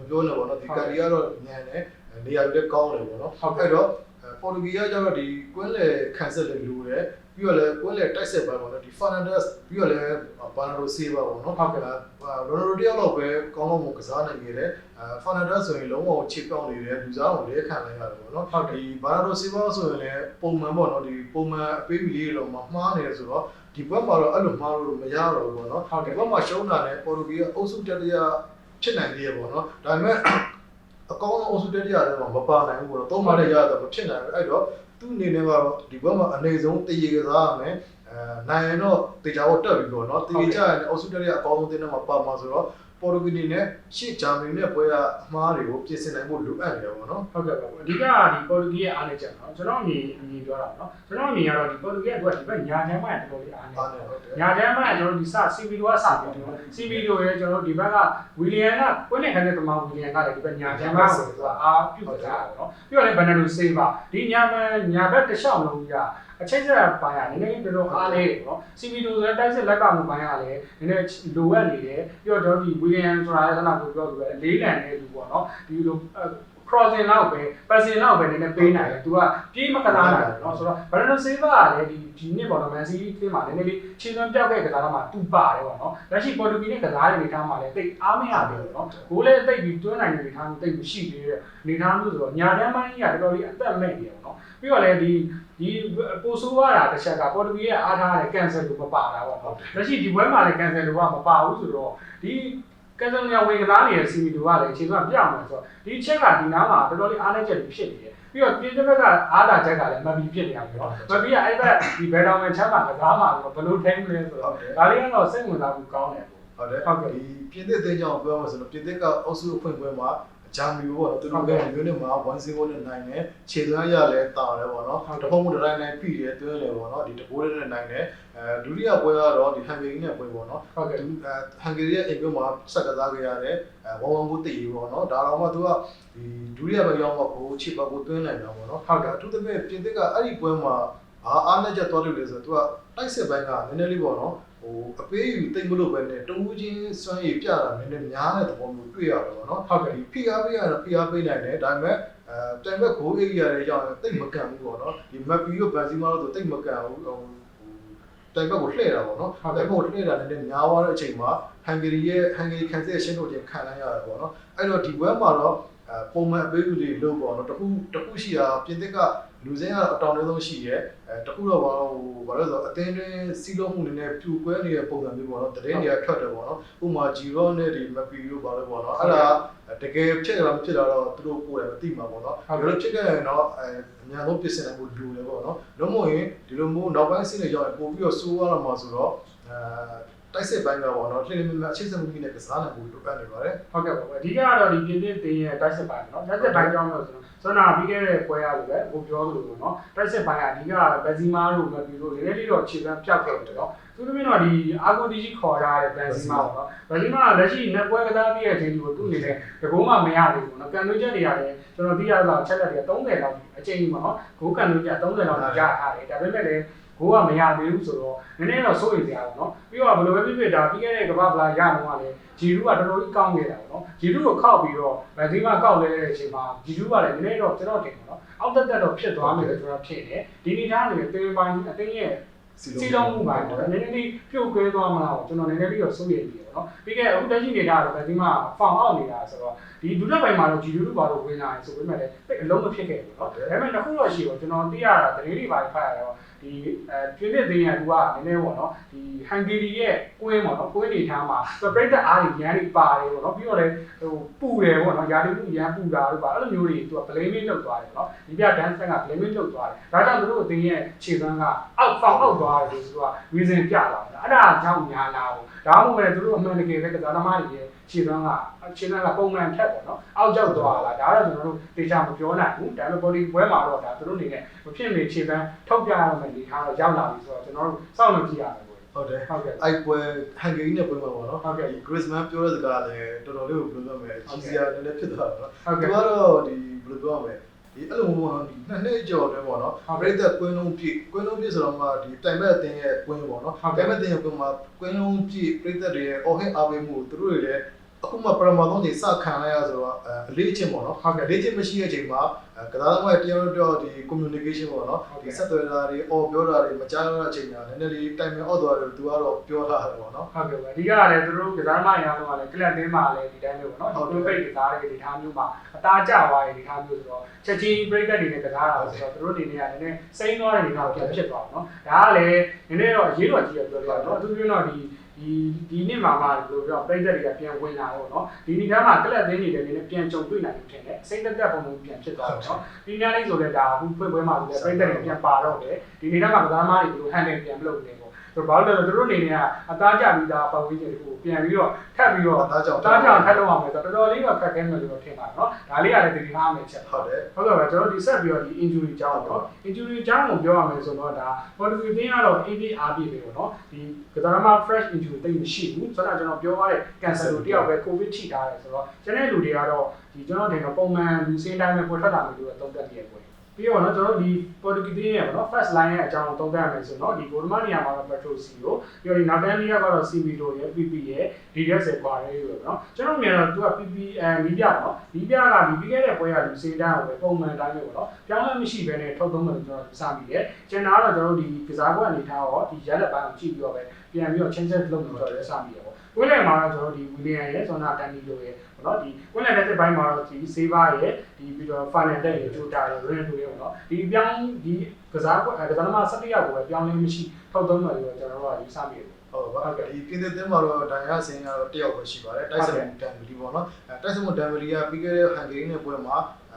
ပြောနဲ့ပေါ့နော်ဒီကန်လီကတော့ညံတယ်နေရာတွေလည်းကောင်းတယ်ပေါ့နော်အဲ့တော့ပေါ်တူဂီကကျတော့ဒီကွင်းလေခန်းစစ်လည်းလိုတယ်ပြီးတော့လည်းကွင်းလေတိုက်စစ်ပိုင်းပေါ့နော်ဒီ Fernandez ပြီးတော့လည်းဘာနာဒိုဆေးပါပေါ့နော်ဟုတ်ကဲ့ရိုနယ်ဒိုတယောက်တော့ပဲကောင်းကောင်းမကစားနိုင်ခဲ့တယ်Fernandez ဆိုရင်လုံးဝချေပြောင်းနေတယ်လူစားကိုလည်းခံလိုက်ရတယ်ပေါ့နော်ဟုတ်ဒီဘာနာဒိုဆေးပါဆိုရင်လည်းပုံမှန်ပေါ့နော်ဒီပုံမှန်အပေးပြီးလေးတော့မမှားနေတယ်ဆိုတော့ဒီဘက်မှာတော့အဲ့လိုမှားလို့မရတော့ဘူးပေါ့နော်ဟုတ်ဒီဘက်မှာရှုံးတာနဲ့ပေါ်တူဂီကအုပ်စုတတိယဖြစ်နိုင်သေးရပေါ့နော်ဒါပေမဲ့အကောင်းဆုံးအုပ်စုတတိယလည်းမပါနိုင်ဘူးပေါ့နော်သုံးပါးနဲ့ရတော့မဖြစ်နိုင်ဘူးအဲ့တော့သူ့အနေနဲ့ကတော့ဒီဘက်မှာအနေဆုံးတရေကစားရမယ်နိုင်ရင်တော့တေချာကိုတက်ပြီပေါ့နော်တေချာရဲ့အုပ်စုတရေအကောင်းဆုံးတင်းထဲမှာပါမှာဆိုတော့ပေါ်တူဂီနဲ့ရှေ့ဂျာမနီနဲ့ပွဲကအမှားတွေကိုပြင်ဆင်နိုင်ဖို့လိုအပ်နေတယ်ပေါ့နော်ဟုတ်ကဲ့ပါအဓိကဒီပေါ်တူဂီရဲ့အားနည်းချက်နော်ကျွန်တော်အမြင်ပြောတာနော်ကျွန်တော်အမြင်ကတော့ဒီပေါ်တူဂီကဒီဘက်ညာချမ်းမှတော်တော်လေးအားနည်းညာချမ်းမှကျွန်တော်ဒီစ CB2 ကစပြီးတော့ CB2 ရဲ့ကျွန်တော်ဒီဘက်ကဝီလီယံကကွင်းနဲ့ခန်းတဲ့တမန်ဝီလီယံကလည်းဒီဘက်ညာချမ်းမှဆိုတော့အားပြုတ်ကြတာနော်ပြီးတော့လည်းဘန်နဒိုဆေးပါဒီညာဘက်တစ်လျှောက်လုံးကြီးကအချိန်ဆက်ပိုင်းကနည်းနည်းတော်အားလေးပေါ့နော် CB2 ဆိုတဲ့တိုက်စစ်လက်ကမှုပိုင်းကလည်းနည်းနည်းလိုအပ်နေတယ်ပြီးတော့ဒီဝီလီယံဆိုတာလည်းခဏပြောလို့ပဲလေးလံနေလူပေါ့နော်ဒီလို crossing လောက်ပဲ passing လောက်ပဲနည်းနည်းပေးနိုင်တယ်။ तू ကပြေးမကစားနိုင်ဘူးเนาะဆိုတော့ Bernardo Silva ကလည်းဒီနှစ်ပေါ့နော် Man City အသင်းမှာနည်းနည်းလေးခြေစွမ်းပြောက်ခဲ့ကစားတော့မှ तू ပါတယ်ပေါ့နော်။လက်ရှိ Portuguese နဲ့ကစားတဲ့အနေထားမှာလည်းတိတ်အားမရဘူးပေါ့နော်။ဂိုးလည်းတိတ်ပြီးတွန်းနိုင်တဲ့အနေထားမျိုးတိတ်မရှိသေးတဲ့အနေထားမျိုးဆိုတော့ညာတန်းပိုင်းကြီးကတော်တော်လေးအသက်မဲ့နေတယ်ပေါ့နော်။ပြီးတော့လည်းဒီပိုဆိုးရတာတစ်ချက်က Portuguese ရဲ့အားထားတဲ့ cancel လို့မပါတာပေါ့နော်။လက်ရှိဒီဘွဲမှာလည်း cancel လို့ကမပါဘူးဆိုတော့ဒီကစားနေဝင်ကစားနေတဲ့ CB2 ကလည်းအခြေခံပြောင်းနေဆိုတော့ဒီချက်ကဒီနားမှာတော်တော်လေးအားနည်းချက်တွေဖြစ်နေတယ်ပြီးတော့ပြင်တစ်ဘက်ကအားသာချက်ကလည်းမဘီဖြစ်နေအောင်ပေါ့မဘီကအဲ့ဘက်ဒီဘယ်တော်မှချမ်းမှာကစားမှာဆိုတော့ဘယ်လိုထိန်းမလဲဆိုတော့ဒါလေးကတော့စိတ်ဝင်စားမှုကောင်းတယ်ပေါ့ဟုတ်တယ်ဒီပြင်သစ်အသင်းကြောင့်ပြောမှဆိုတော့ပြင်သစ်ကအုပ်စုအဖွင့်ပွဲမှာဂျာမနီပေါ့နော်သူတို့ကမျိုးနဲ့မှာ1-0နဲ့နိုင်တယ်ခြေသွမ်းရလဲတာတယ်ပေါ့နော်တဖုံးမှုတစ်တိုင်းတိုင်းပြီးတယ်တွင်းလေပေါ့နော်ဒီတဘိုးလေးနဲ့နိုင်တယ်ဒုတိယပွဲကတော့ဒီဟန်ဂေရီနဲ့ပွဲပေါ့နော်ဟုတ်ကဲ့ဟန်ဂေရီရဲ့အိမ်ပွဲမှာဆက်ကစားခဲ့ရတယ်1-1ကိုတည်ပေါ့နော်ဒါတော့မှသူကဒီဒုတိယပွဲရောက်မှကိုချစ်ပါကိုတွင်းနိုင်တာပေါ့နော်ဟုတ်ကဲ့အထူးသဖြင့်ပြင်သစ်ကအဲ့ဒီပွဲမှာအားနဲ့ချက်သွားလို့လေဆိုတော့သူကတိုက်စစ်ပိုင်းကနည်းနည်းလေးပေါ့နော်ဟိုအပေးယူတိတ်မလို့ပဲနဲ့တူးချင်းစွမ်းရည်ပြတာနည်းနည်းများတဲ့သဘောမျိုးတွေ့ရတယ်ပေါ့နော်ဟုတ်ကဲ့ဒီဖိအားပေးရတော့ဖိအားပေးနိုင်တယ်ဒါပေမဲ့တိုင်ဘက်ဂိုးအေးရတဲ့ကြောင့်တိတ်မကန်ဘူးပေါ့နော်ဒီမက်ပီတို့ဗန်စီမာတို့တိတ်မကန်ဘူးတိုင်ဘက်ကိုလှည့်တာပေါ့နော်တိုင်ဘက်ကိုလှည့်တာနည်းနည်းများသွားတဲ့အချိန်မှာဟန်ဂေရီခံစစ်ရှင်းတို့တင်ခံလိုက်ရတယ်ပေါ့နော်အဲ့တော့ဒီဘက်မှာတော့ပုံမှန်အပေးယူတွေလို့ပေါ့နော်တခုရှိတာပြင်သစ်ကလူစင်းကအတောင်လေးဆုံးရှိရဲတခုတော့ဘာလို့ဆိုတော့အတင်းတွင်းစီးလုံးမှုတွေနဲ့ပြူကွဲနေတဲ့ပုံစံမျိုးပေါ့နော်တရင်တွေကထွက်တယ်ပေါ့နော်ဥပမာဂျီရောနဲ့ဒီမပီတို့ဘာလို့ပေါ့နော်အဲ့ဒါတကယ်ဖြစ်လာမဖြစ်လာတော့သူတို့ကိုယ်တိုင်မသိမှာပေါ့နော်ဒါလိုဖြစ်ခဲ့ရင်တော့အများဆုံးပြင်ဆင်နိုင်ဖို့လိုတယ်ပေါ့နော်လုံးဝရင်ဒီလိုမျိုးနောက်ပိုင်းစီးနေကြရင်ပို့ပြီးတော့စိုးရလာမှာဆိုတော့ တိုက်စစ်ပိုင်းကပေါ့နော်လှည့်လည်များအခြေစမှုကြီးနဲ့ကစားနိုင်မှုလိုအပ်နေပါတယ် ဟုတ်ကဲ့ပါအဓိကတော့ဒီပြင်းပြင်းတင်းရဲ့တိုက်စစ်ပိုင်းเนาะတိုက်စစ်ပိုင်းကြောင်းလို့ဆိုတော့ပြီးခဲ့တဲ့ပွဲရလို့ပဲဟိုပြောလို့เนาะတိုက်စစ်ပိုင်းကအဓိကဗက်ဇီမာတို့မပြီးလို့နည်းနည်းလေးတော့ခြေပန်းပြောက်ခဲ့တယ်เนาะသူတို့မျိုးတော့ဒီအာဂိုတီကြီးခေါ်ထားတဲ့ဗက်ဇီမာပေါ့เนาะဗက်ဇီမာကလက်ရှိnetပွဲကစားပြီးတဲ့အချိန်ဒီကိုသူ့အနေနဲ့တကုံးမှမရသေးဘူးเนาะကန်တွေချက်တွေရတယ်ကျွန်တော်သိရတော့ချက်လက်တွေ30လောက်အချိန်ပေါ့เนาะဂိုးကန်တွေချက်30လောက်ရထားတယ်ဒါပေမဲ့လည်းကိုကမရသေးဘူးဆိုတော့နည်းနည်းတော့စိုးရိမ်စရာပေါ့နော်ပြီးတော့ဘယ်လိုပဲဖြစ်ဖြစ်ဒါပြီးခဲ့တဲ့ကမ္ဘာဖလားရတော့ကလည်းဂျီရူကတော်တော်ကြီးကောင်းခဲ့တာပေါ့နော်ဂျီရူကိုခောက်ပြီးတော့ဗန်ဒီမာကောက်လဲတဲ့အချိန်မှာဂျီရူကလည်းနည်းနည်းတော့ကျွန်တော်ထင်တယ်နော်အောက်တက်တက်တော့ဖြစ်သွားမယ်လို့ကျွန်တော်ဖြစ်တယ်ဒီနေ့သားနေတေးပိုင်းအတင်းရဲ့စီလုံးမှုပိုင်းတော့နည်းနည်းလေးပြုတ်ကွဲသွားမလားကျွန်တော်နည်းနည်းလေးတော့စိုးရိမ်နေတယ်နော်ပြီးခဲ့အခုတက်ရှိနေတာတော့ဗန်ဒီမာဖောင်အောက်နေတာဆိုတော့ဒီဒုတိယပိုင်းမှာတော့ဂျီရူဘာလို့ဝင်လာလဲဆိုပေမဲ့လည်းအလုံးမဖြစ်ခဲ့ဘူးနော်ဒါပေမဲ့တစ်ခုတော့ရှိတော့ကျွန်တော်သိရတာတရေတွေပိုင်းဖတ်ရတော့ဒီပြင်းပြသေးရန်သူကနည်းနည်းပေါ့နော်ဒီဟန်ဂေရီရဲ့ကွင်းပေါ့နော်ကွင်းနေထားမှာစပရိတ်တက်အားတွေရန်တွေပါတယ်ပေါ့နော်ပြီးတော့လည်းဟိုပူတယ်ပေါ့နော်ယာတီမှုရန်ပူတာတို့ပါအဲ့လိုမျိုးတွေသူက blaming လုပ်သွားတယ်ပေါ့နော်ဒီပြဒန်ဆန်က blaming လုပ်သွားတယ်ဒါကြောင့်သူတို့အတင်းရဲ့ခြေသွမ်းကအောက်ဖောင်အောက်သွားတယ်ဆိုတော့ reason ပြလာတယ်အဲ့ဒါကြောင့်များလာဘူးဒါမှမဟုတ်လည်းသူတို့အမှန်တကယ်ပဲကစားသမားတွေရဲ့ခြေသွမ်းကပုံမှန်ထက်ပေါ့နော်အောက်ရောက်သွားလာဒါတော့ကျွန်တော်တို့တေချာမပြောနိုင်ဘူးဒါပေမဲ့ body ဘွဲမှာတော့ဒါသူတို့အနေနဲ့မဖြစ်နေခြေသွမ်းထုတ်ပြရမယ်ဒီထားတော့ရောက်လာပြီဆိုတော့ကျွန်တော်တို့စောင့်နေကြည့်ရတယ်ဟုတ်တယ်အဲ့ပွဲဟန်ဂေရီနဲ့ပွဲမှာပေါ့နော်ဟုတ်ကဲ့ဒီ Griezmann ပြောတဲ့စကားလည်းတော်တော်လေးကိုဘယ်လိုပြောမလဲကြီးစရာလည်းဖြစ်သွားတာနော်သူကတော့ဒီဘယ်လိုပြောမလဲဒီအဲ့လိုမျိုးဒီနှစ်ကျော်တွဲပေါ့နော်ပရိသတ်ကွင်းလုံးပြည့်ဆိုတော့မှဒီတိုင်ဘက်အတင်းရဲ့ကွင်းပေါ့နော်တိုင်ဘက်အတင်းရဲ့ကွင်းမှာကွင်းလုံးပြည့်ပရိသတ်တွေရဲ့အော်ဟစ်အားပေးမှုသူတို့တွေလည်းအခုမှပရမာသုံးချိန်စခံလိုက်ရဆိုတော့အလေးချင်းပေါ့နော်အလေးချင်းမရှိတဲ့အချိန်မှာကစားသမားတယောက်တော့ဒီ communication ပေါ့နော်ဒီဆက်သွယ်တာတွေအော်ပြောတာတွေမကြားရတဲ့အချိန်မှာနည်းနည်းလေးတိုင်ပင်အော့သွားတယ်သူကတော့ပြောထားတယ်ပေါ့နော်ဟုတ်ကဲ့ပါအဓိကလည်းသူတို့ကစားသမားရအောင်ကလည်းကလပ်တင်းမှာလည်းဒီတိုင်းမျိုးပေါ့နော်ဒီပိတ်ကစားတဲ့ဒီထားမျိုးမှာအသားကျသွားတဲ့ဒီထားမျိုးဆိုတော့ချက်ချင်း break တွေနဲ့ကစားတာဆိုတော့သူတို့အနေနဲ့ကလည်းစိမ့်သွားတဲ့နေရာကိုပြန်ဖြစ်သွားတယ်နော်ဒါကလည်းနည်းနည်းတော့အရေးတော်ကြီးရပြောပြတော့အထူးသဖြင့်တော့ဒီနေ့မှာဘယ်လိုပြောပြိသက်တွေကပြန်ဝင်လာတော့เนาะဒီနေ့ကမှကလပ်သင်းတွေလည်းနည်းနည်းပြန်ကြုံတွေ့နိုင်လို့ထင်တယ်စိတ်သက်ပုံပုံပြန်ဖြစ်သွားတယ်เนาะဒီများလေးဆိုလည်းဒါအခုဖွင့်ပွဲမှာဆိုလည်းပြိသက်တွေပြန်ပါတော့တယ်ဒီနေ့ကမှကစားသမားတွေဘယ်လိုဟန်တယ်ပြန်မလုပ်နေပေါ့ဆိုတော့ဘာလို့လဲဆိုတော့သူတို့အနေနဲ့ကအသားကျပြီးသားပတ်ဝန်းကျင်တွေကိုပြန်ပြီးတော့ထပ်ပြီးတော့အသားကြောင့်ထပ်လုပ်အောင်မယ်ဆိုတော့တော်တော်လေးတော့ခက်ခဲမယ်လို့ထင်ပါတယ်เนาะဒါလေးကလည်းဒီထားမယ်ချက်ဟုတ်တယ်ဟုတ်ကဲ့ပါကျွန်တော်ဒီဆက်ပြီးတော့ဒီ injury ကြောင်းเนาะ injury ကြောင်းကိုပြောရမယ်ဆိုတော့ဒါ Portugal တင်းကတော့ APR ပြီပဲเนาะဒီကစားသမား fresh injury တိတ်မရှိဘူးဆိုတော့ကျွန်တော်ပြောရတဲ့ cancer တို့တယောက်ပဲ covid ထိထားတယ်ဆိုတော့ကျန်တဲ့လူတွေကတော့ဒီကျွန်တော်တင်တော့ပုံမှန်လူစင်းတိုင်းပဲပေါ်ထွက်လာမယ်လို့သုံးသပ်နေရပွဲပြီးတော့ကျွန်တော်တို့ဒီ Portugal တင်းရဲ့ပေါ့နော် first line ရဲ့အကြောင်းကိုသုံးသပ်ရမယ်ဆိုတော့ဒီဂိုဒမာနီယာမှာတော့ Petrosio ပြီးတော့ဒီနောက်တန်းလေးကတော့ CBDO ရဲ့ PP ရဲ့ DDS ရဲ့ quad ရဲ့ပေါ့နော်ကျွန်တော်မြင်တော့သူက PP မီးပြပေါ့မီးပြကဒီပြီးခဲ့တဲ့ပွဲကလူစင်းတိုင်းကိုပဲပုံမှန်တိုင်းပဲပေါ့နော်ပြောင်းလဲမရှိဘဲနဲ့ထုတ်သုံးမယ်လို့ကျွန်တော်စပြီးတယ်ကျန်တာကတော့ကျွန်တော်တို့ဒီကစားကွက်အနေထားရောဒီရက်လက်ပိုင်းကိုကြည့်ပြီးတော့ပဲပြန်ပြီးတော့ change လုပ်လို့တော့စပြီးတယ်ပေါ့ဝိလန်မှာတော့ကျွန်တော်ဒီဝီလီယံရဲ့ဇွန်နာတန်နီလိုရဲ့ပေါ့နော်ဒီဝိလန်တဲ့ဘက်မှာတော့ဒီဆေးဘာရဲ့ဒီပြီးတော့ final တဲ့ရဲ့ဂျိုတာရဲ့ရန်တူရဲ့ပေါ့နော်ဒီပြောင်းဒီကစားကွက်ကစားသမား17ယောက်ကိုပဲပြောင်းလဲမရှိထုတ်သုံးမယ်လို့ကျွန်တော်တို့ကယူဆမိတယ်ဟုတ်ပါဒီပြည်သက်တင်းမှာတော့ဒိုင်ယာစင်ကတော့တယောက်ပဲရှိပါတယ်တိုက်စစ်မှုဒန်ဗလီပေါ့နော်တိုက်စစ်မှုဒန်ဗလီကပြီးခဲ့တဲ့ဟန်ဂေရီနဲ့ပွဲမှာ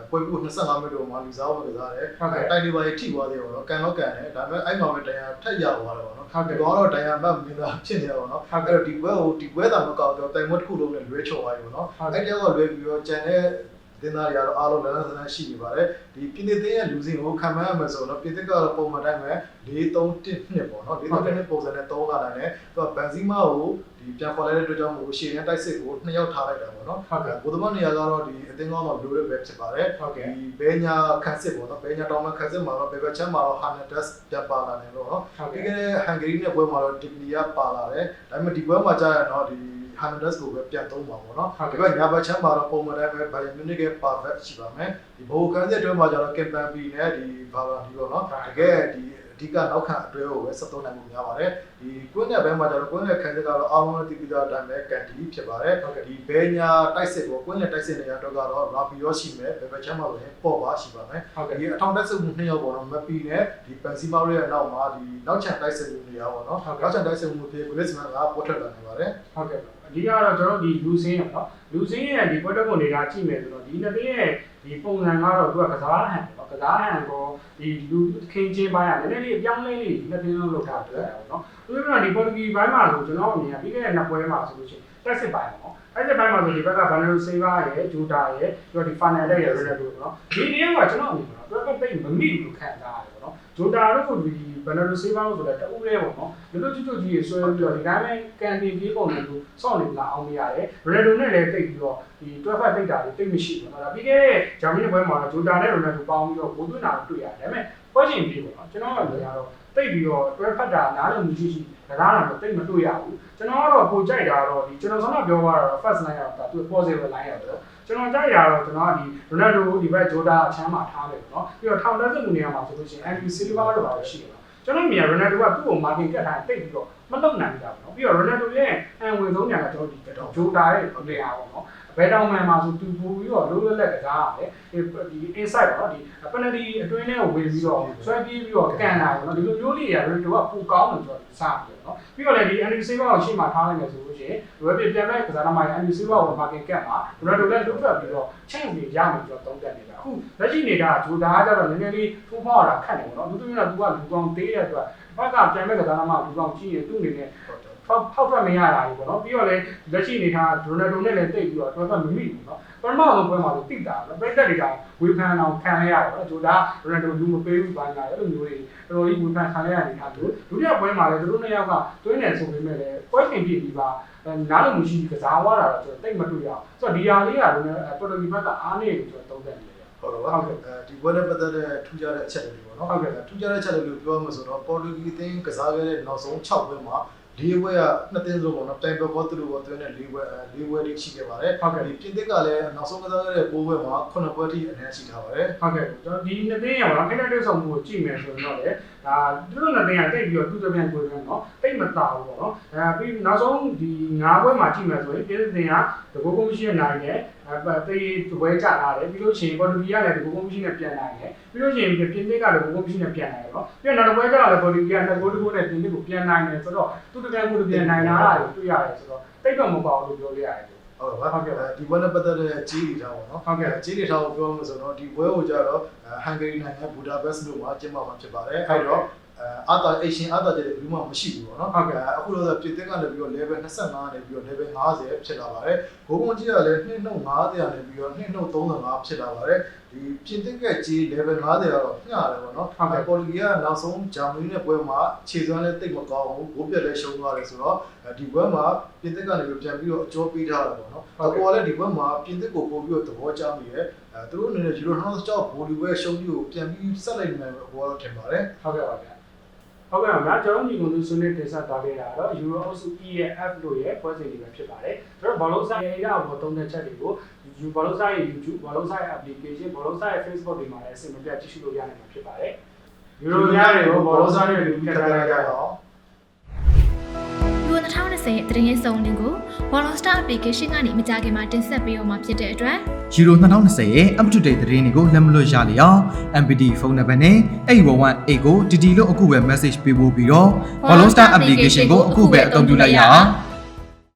ပွဲပြီး25မိနစ်တော့မှလူစားဖို့ကစားတယ်တိုက်လေးပါရေးထိသွားသေးတယ်ပေါ့နော်ကန်တော့ကန်တယ်ဒါပေမဲ့အဲ့မှာပဲဒိုင်ယာထက်ရသွားတယ်ပေါ့နော်ဒီကတော့ဒိုင်ယာမတ်မင်းသားဖြစ်နေတာပေါ့နော်အဲ့တော့ဒီပွဲတာမကောက်တော့တိုင်မွတ်တစ်ခုလုံးနဲ့လွဲချော်သွားပြီပေါ့နော်အဲ့တယောက်ကလွဲပြီးတော့ကျန်တဲ့တင်သားတွေကတော့အားလုံးလည်းလမ်းရှိနေပါတယ်ဒီပြည်သက်တင်းရဲ့လူစင်ကိုခံမှန်းရမယ်ဆိုတော့ပြည်သက်ကတော့ပုံမှန်တိုင်းပဲ4-3-1ပေါ့နော်4-3-1ပုံစံနဲ့3ကနိုင်တယ်သူကဘန်ဇီမာကိုဒီပြန်ခေါ်လိုက်တဲ့အတွက်ကြောင့်မို့ရှေ့ရန်တိုက်စစ်ကို2ယောက်ထားလိုက်တာပေါ့နော်ဘိုဒမနေရာကတော့ဒီအတင်းကောင်းတော့လိုတဲ့ပဲဖြစ်ပါတယ်ဒီဘဲညာခန်းစစ်ပေါ့နော်ဘဲညာတောင်းမှခန်းစစ်မှာတော့ဘေဘချမ်းမှာတော့ဟာနက်ဒက်ပြန်ပါလာတယ်လို့နော်ဒီကနေ့ဟန်ဂေရီနဲ့ပွဲမှာတော့ဒီပလီယာပါလာတယ်ဒါပေမဲ့ဒီပွဲမှာကြာရတော့ဒီဟာနက်ဒက်ကိုပဲပြန်သုံးပါပေါ့နော်ဒီဘက်ညာဘချမ်းမှာတော့ပုံမှန်တိုင်းပဲဘိုင်ယန်မြူနစ်ရဲ့ perfect ရှိပါမယ်ဒီဘိုခန်းစစ်အတွင်းမှာကျတော့ကင်ပန်ပီနဲ့ဒီဘာလာဒီပေါ့နော်တကယ်ဒီအဓိကနောက်ခံအတွဲကိုပဲ73နိုင်မှုများပါတယ်ဒီကွင်းနဲ့ဘဲမှာကျတော့ကွင်းနဲ့ခန်းစစ်ကတော့အားလုံးသိပြီးသားအတိုင်းပဲကန်တီဖြစ်ပါတယ်ဒီဘဲညာတိုက်စစ်ကိုကွင်းနဲ့တိုက်စစ်နေရာတော့ကတော့ရာဖီရောရှိမယ်ဘဲချမ်းမှာဆိုရင်ပေါ့ပါရှိပါမယ်ဒီအထောင်တိုက်စစ်မှု2ယောက်ပေါ့နော်မပီနဲ့ဒီပန်စီမာရဲ့နောက်မှာဒီနောက်ချန်တိုက်စစ်မှုနေရာပေါ့နော်နောက်ချန်တိုက်စစ်မှုဖြစ်ဂရစ်မန်ကပေါ်ထွက်လာနေပါတယ်ဟုတ်ကဲ့အဓိကတော့ကျွန်တော်ဒီလူစင်းရနော်လူစင်းရဲ့ဒီပွဲတော်ကိုနေတာကြည့်မယ်ဆိုတော့ဒီနှစ်သိန်းရဲ့က ဒီပုံစံကတော့သူကကစားဟန်ပေါ့ကစားဟန်ကိုဒီလူခင်းချင်းပိုင်းကနည်းနည်းလေးအပြောင်းလဲလေးလက်ပြင်းလုံးလုပ်ထားတယ်ပေါ့နော်သူကဒီပေါ်တူဂီဘိုင်းမှာဆိုကျွန်တော်အမြင်ကပြီးခဲ့တဲ့နှစ်ပွဲမှာဆိုလို့ရှိရင်တက်စစ်ပိုင်းပေါ့အဲ့ဒီဘက်မှာဆိုဒီဘက်ကဘန်နယ်ဆေးဘာရဲ့ဂျူတာရဲ့ပြီးတော့ဒီ final တဲ့ရဲ့ Ronaldo ပေါ့နော်ဒီတည်းကကျွန်တော်အမြင်ကတော့သူကတိတ်မမိဘူးခံစားရတယ်ပေါ့နော်ဂျူတာတို့ဒီဘန်နယ်ဆေးဘာလို့ဆိုတော့တူလေးပေါ့နော်ဒီလိုကျွတ်ကြီးဆွဲပြီးတော့ဒီတိုင်းပဲကန်တင်ပြေးပုံမျိုးစောင့်နေလာအောင်မရတယ် Ronaldo နဲ့လည်းတိတ်ပြီးတော့ဒီတွဲဖက်တိတ်တာတွေတိတ်မရှိဘူးနော်ဒါပြီးခဲ့တဲ့ဂျာမနီပွဲမှာဂျူတာနဲ့ Ronaldo ပေါင်းပြီးတော့ဘိုးသွင်းတာတွေ့ရတယ်ဒါပေမဲ့ပွဲချိန်ပြေးပေါ့နော်ကျွန်တော်ကလည်းကတော့တိတ်ပြီးတော့တွဲဖက်တာနားလည်းမရှိဒါကတော့တိတ်မတွေ့ရဘူးကျွန်တော်ကတော့ပိုကြိုက်တာတော့ဒီကျွန်တော်ဆောင်းပြောသွားတာတော့ first line ကတော့သူ positive line ရတယ်ကျွန်တော်ကြိုက်ရတော့ကျွန်တော်ကဒီ Ronaldo ဒီဘက်ဂျိုတာအချမ်းမှာထားတယ်ပေါ့နော်ပြီးတော့ထောင်တက်တဲ့လူနေရာမှာဆိုလို့ရှိရင် Andy Silva တို့ပါရှိတယ်ကျွန်တော်မြင် Ronaldo ကသူ့ကို marking ကတ်ထားတိတ်ပြီးတော့မလုံနိုင်တာပေါ့နော်ပြီးတော့ Ronaldo ရဲ့အန်ဝင်ဆုံးညာကကျွန်တော်ဒီဂျိုတာရဲ့ player ပေါ့နော်ဘယ်တောင်မှန်မှာဆိုသူပို့ပြီးတော့လုံးလက်ကစားရတယ်ဒီ inside ပေါ့နော်ဒီ penalty အတွင်းထဲကိုဝင်ပြီးတော့ဆွဲပြေးပြီးတော့ကန်တာပေါ့နော်ဒီလိုမျိုးလေးရ Ronaldo ကပိုကောင်းတယ်ကျွန်တော်စားပြီးတော့နော်ပြီးတော့လည်းဒီ Andy Silva ကိုရှေ့မှာထားလိုက်မယ်ဆိုလို့ရှိရင်ဝယ်ပြပြန်မဲ့ကစားသမားရဲ့ Andy Silva ကို marking ကတ်မှာ Ronaldo လည်းလွတ်ထွက်ပြီးတော့ချိန်ပြီးရမယ်ကျွန်တော်သုံးသပ်နေတာအခုလက်ရှိနေတာဂျိုတာကကျတော့နည်းနည်းလေးထိုးဖောက်ရတာခက်နေပေါ့နော်သူကလူကောင်သေးတဲ့အတွက်ဘက်ကပြန်မဲ့ကစားသမားလူကောင်ကြည့်ရင်သူ့အနေနဲ့ဖောက်ထွက်မရတာကြီးပေါ့နော်ပြီးတော့လည်းလက်ရှိနေတာ Ronaldo နဲ့လည်းတိတ်ပြီးတော့တော်တော်မမိဘူးနော်ပထမဆုံးပွဲမှာဆိုတိတ်တာနော်ပိတ်သက်တွေကဝေဖန်အောင်ခံရရတယ်နော်ဂျိုတာ Ronaldo လူမပေးဘူးပါညာအဲ့လိုမျိုးတွေတော်တော်ကြီးဝေဖန်ခံရနေတာသူဒုတိယပွဲမှာလည်းသူတို့နှစ်ယောက်ကတွင်းနေဆိုပေမဲ့လည်းပွဲချိန်ပြည့်ပြီးပါနားလို့မရှိဘူးကစားသွားတာတော့ကျွန်တော်တိတ်မတွေ့ရအောင်ဆိုတော့ဒီဟာလေးကလည်းတော်တော်ကြီးဘက်ကအားနေလို့ကျွန်တော်သုံးသပ်နေတယ်ဟုတ်ပါဘူးဒီပွဲနဲ့ပတ်သက်တဲ့ထူးခြားတဲ့အချက်တွေပေါ့နော်ထူးခြားတဲ့အချက်တွေလို့ပြောမှဆိုတော့ပေါ်တူဂီအသင်းကစားခဲ့တဲ့နောက်ဆုံး6ပွဲမှာ၄ပွဲကနှစ်သင်းစုံပေါ့နော်တိုင်ပဲဘောသူတို့ဘောသွင်းတဲ့၄ပွဲလေးရှိခဲ့ပါတယ်ဒီပြင်သစ်ကလည်းနောက်ဆုံးကစားခဲ့တဲ့9ပွဲမှာ9ပွဲထိအနည်းရှိထားပါတယ်ဟုတ်ကဲ့ကျွန်တော်ဒီနှစ်သင်းရောနော်ခိုင်တဲ့ဆောင်မှုကိုကြည့်မယ်ဆိုတော့လေဒါသူတို့နှစ်သင်းကတိတ်ပြီးတော့သူ့တပြန်ကိုယ်ပြန်နော်တိတ်မတာဘူးပေါ့နော်ပြီးနောက်ဆုံးဒီ9ပွဲမှာကြည့်မယ်ဆိုရင်ပြင်သစ်သင်းကတကူကုန်းရှိနိုင်တယ်တေးဝဲကြလာတယ်ပြီးလို့ရှိရင်ပေါ်တူဂီကလည်းတကူကုန်းရှိနဲ့ပြန်နိုင်တယ်ပြီးလို့ရှိရင်ပြင်သစ်ကလည်းတကူကုန်းရှိနဲ့ပြန်နိုင်တယ်နော်ပြီးတော့နောက်တစ်ပွဲကျတော့လည်းပေါ်တူဂီက2ဂိုးနဲ့ပြင်သစ်ကိုပြန်နိုင်တယ်ဆိုတော့သူ့တပြန်ကိုယ်ပြန်နိုင်တာကိုတွေ့ရတယ်ဆိုတော့တိတ်တော့မပေါ့လို့ပြောရရတယ်ဟုတ်ပါဘူးဒီပွဲနဲ့ပတ်သက်တဲ့ကြီးတွေထားပါတော့ဟုတ်ကဲ့ကြီးတွေထားကိုပြောလို့ဆိုတော့ဒီပွဲကိုကြတော့ဟန်ဂေရီနိုင်ငံဘူဒါပက်စ်မြို့မှာကျင်းပမှာဖြစ်ပါတယ်အဲ့တော့အာတာအေရှင်အာတာတဲ့ဘူးမှမရှိဘူးပေါ့နော်ဟုတ်ကဲ့အခုတော့ပြည်သစ်ကနေပြီးတော့ level 25နဲ့ပြီးတော့ level 50ဖြစ်လာပါတယ်ဘိုးဘုံကြီးကလည်း2နှုတ်900နဲ့ပြီးတော့2နှုတ်35ဖြစ်လာပါတယ်ဒီပြည်သစ်ကကြီး level 50ကတော့ညရတယ်ပေါ့နော်ပေါ်တူဂီကနောက်ဆုံးဂျာမနီနဲ့ပွဲမှာခြေစွမ်းလည်းတိတ်မကောင်းဘူးဘိုးပြက်လည်းရှုံးသွားတယ်ဆိုတော့ဒီပွဲမှာပြည်သစ်ကနေပြီးပြန်ပြီးတော့အကျိုးပေးထားတာပေါ့နော်အပေါ်ကလည်းဒီပွဲမှာပြည်သစ်ကိုပို့ပြီးတော့သဘောကျမိရဲ့သူတို့အနေနဲ့ယူရို2006ဘိုလီပွဲရှုံးပြီးကိုပြန်ပြီးဆက်လိုက်နိုင်မယ်ဘောတော့ထင်ပါတယ်ဟုတ်ကဲ့ပါဗျာဟုတ်ကဲ့ပါကျွန်တော်ညီကိုသူဆွေးနွေးတင်ဆက်ထားခဲ့တာတော့ Euro အုပ်စု E ရဲ့ F လို့ရဲ့ပွဲစဉ်တွေပဲဖြစ်ပါတယ်ကျွန်တော်ဘောလုံးဆိုင်ရဲ့အရာပေါ်သုံးတဲ့ချက်တွေကိုဘောလုံးဆိုင်ရဲ့ YouTube ဘောလုံးဆိုင်ရဲ့ application ဘောလုံးဆိုင်ရဲ့ Facebook တွေမှာလည်းအစီအမံပြကြည့်ရှုလို့ရနိုင်မှာဖြစ်ပါတယ် Euro များတွေကိုဘောလုံးဆိုင်ရဲ့ YouTube ထည့်ထားလိုက်ကြအောင်Euro 2020ရဲ့သတင်းရေးစုံလင်ကို Ballonstar application ကနေမကြခင်မှာတင်ဆက်ပေးအောင်မှာဖြစ်တဲ့အတွက် Euro 2020ရဲ့ up to date သတင်းတွေကိုလက်မလွတ်ရလျောက် MPD ဖုန်းနံပါတ်နဲ့811ကို TT လို့အခုပဲ message ပေးပို့ပြီးတော့ Ballonstar application ကိုအခုပဲအသုံးပြုလိုက်ရအောင်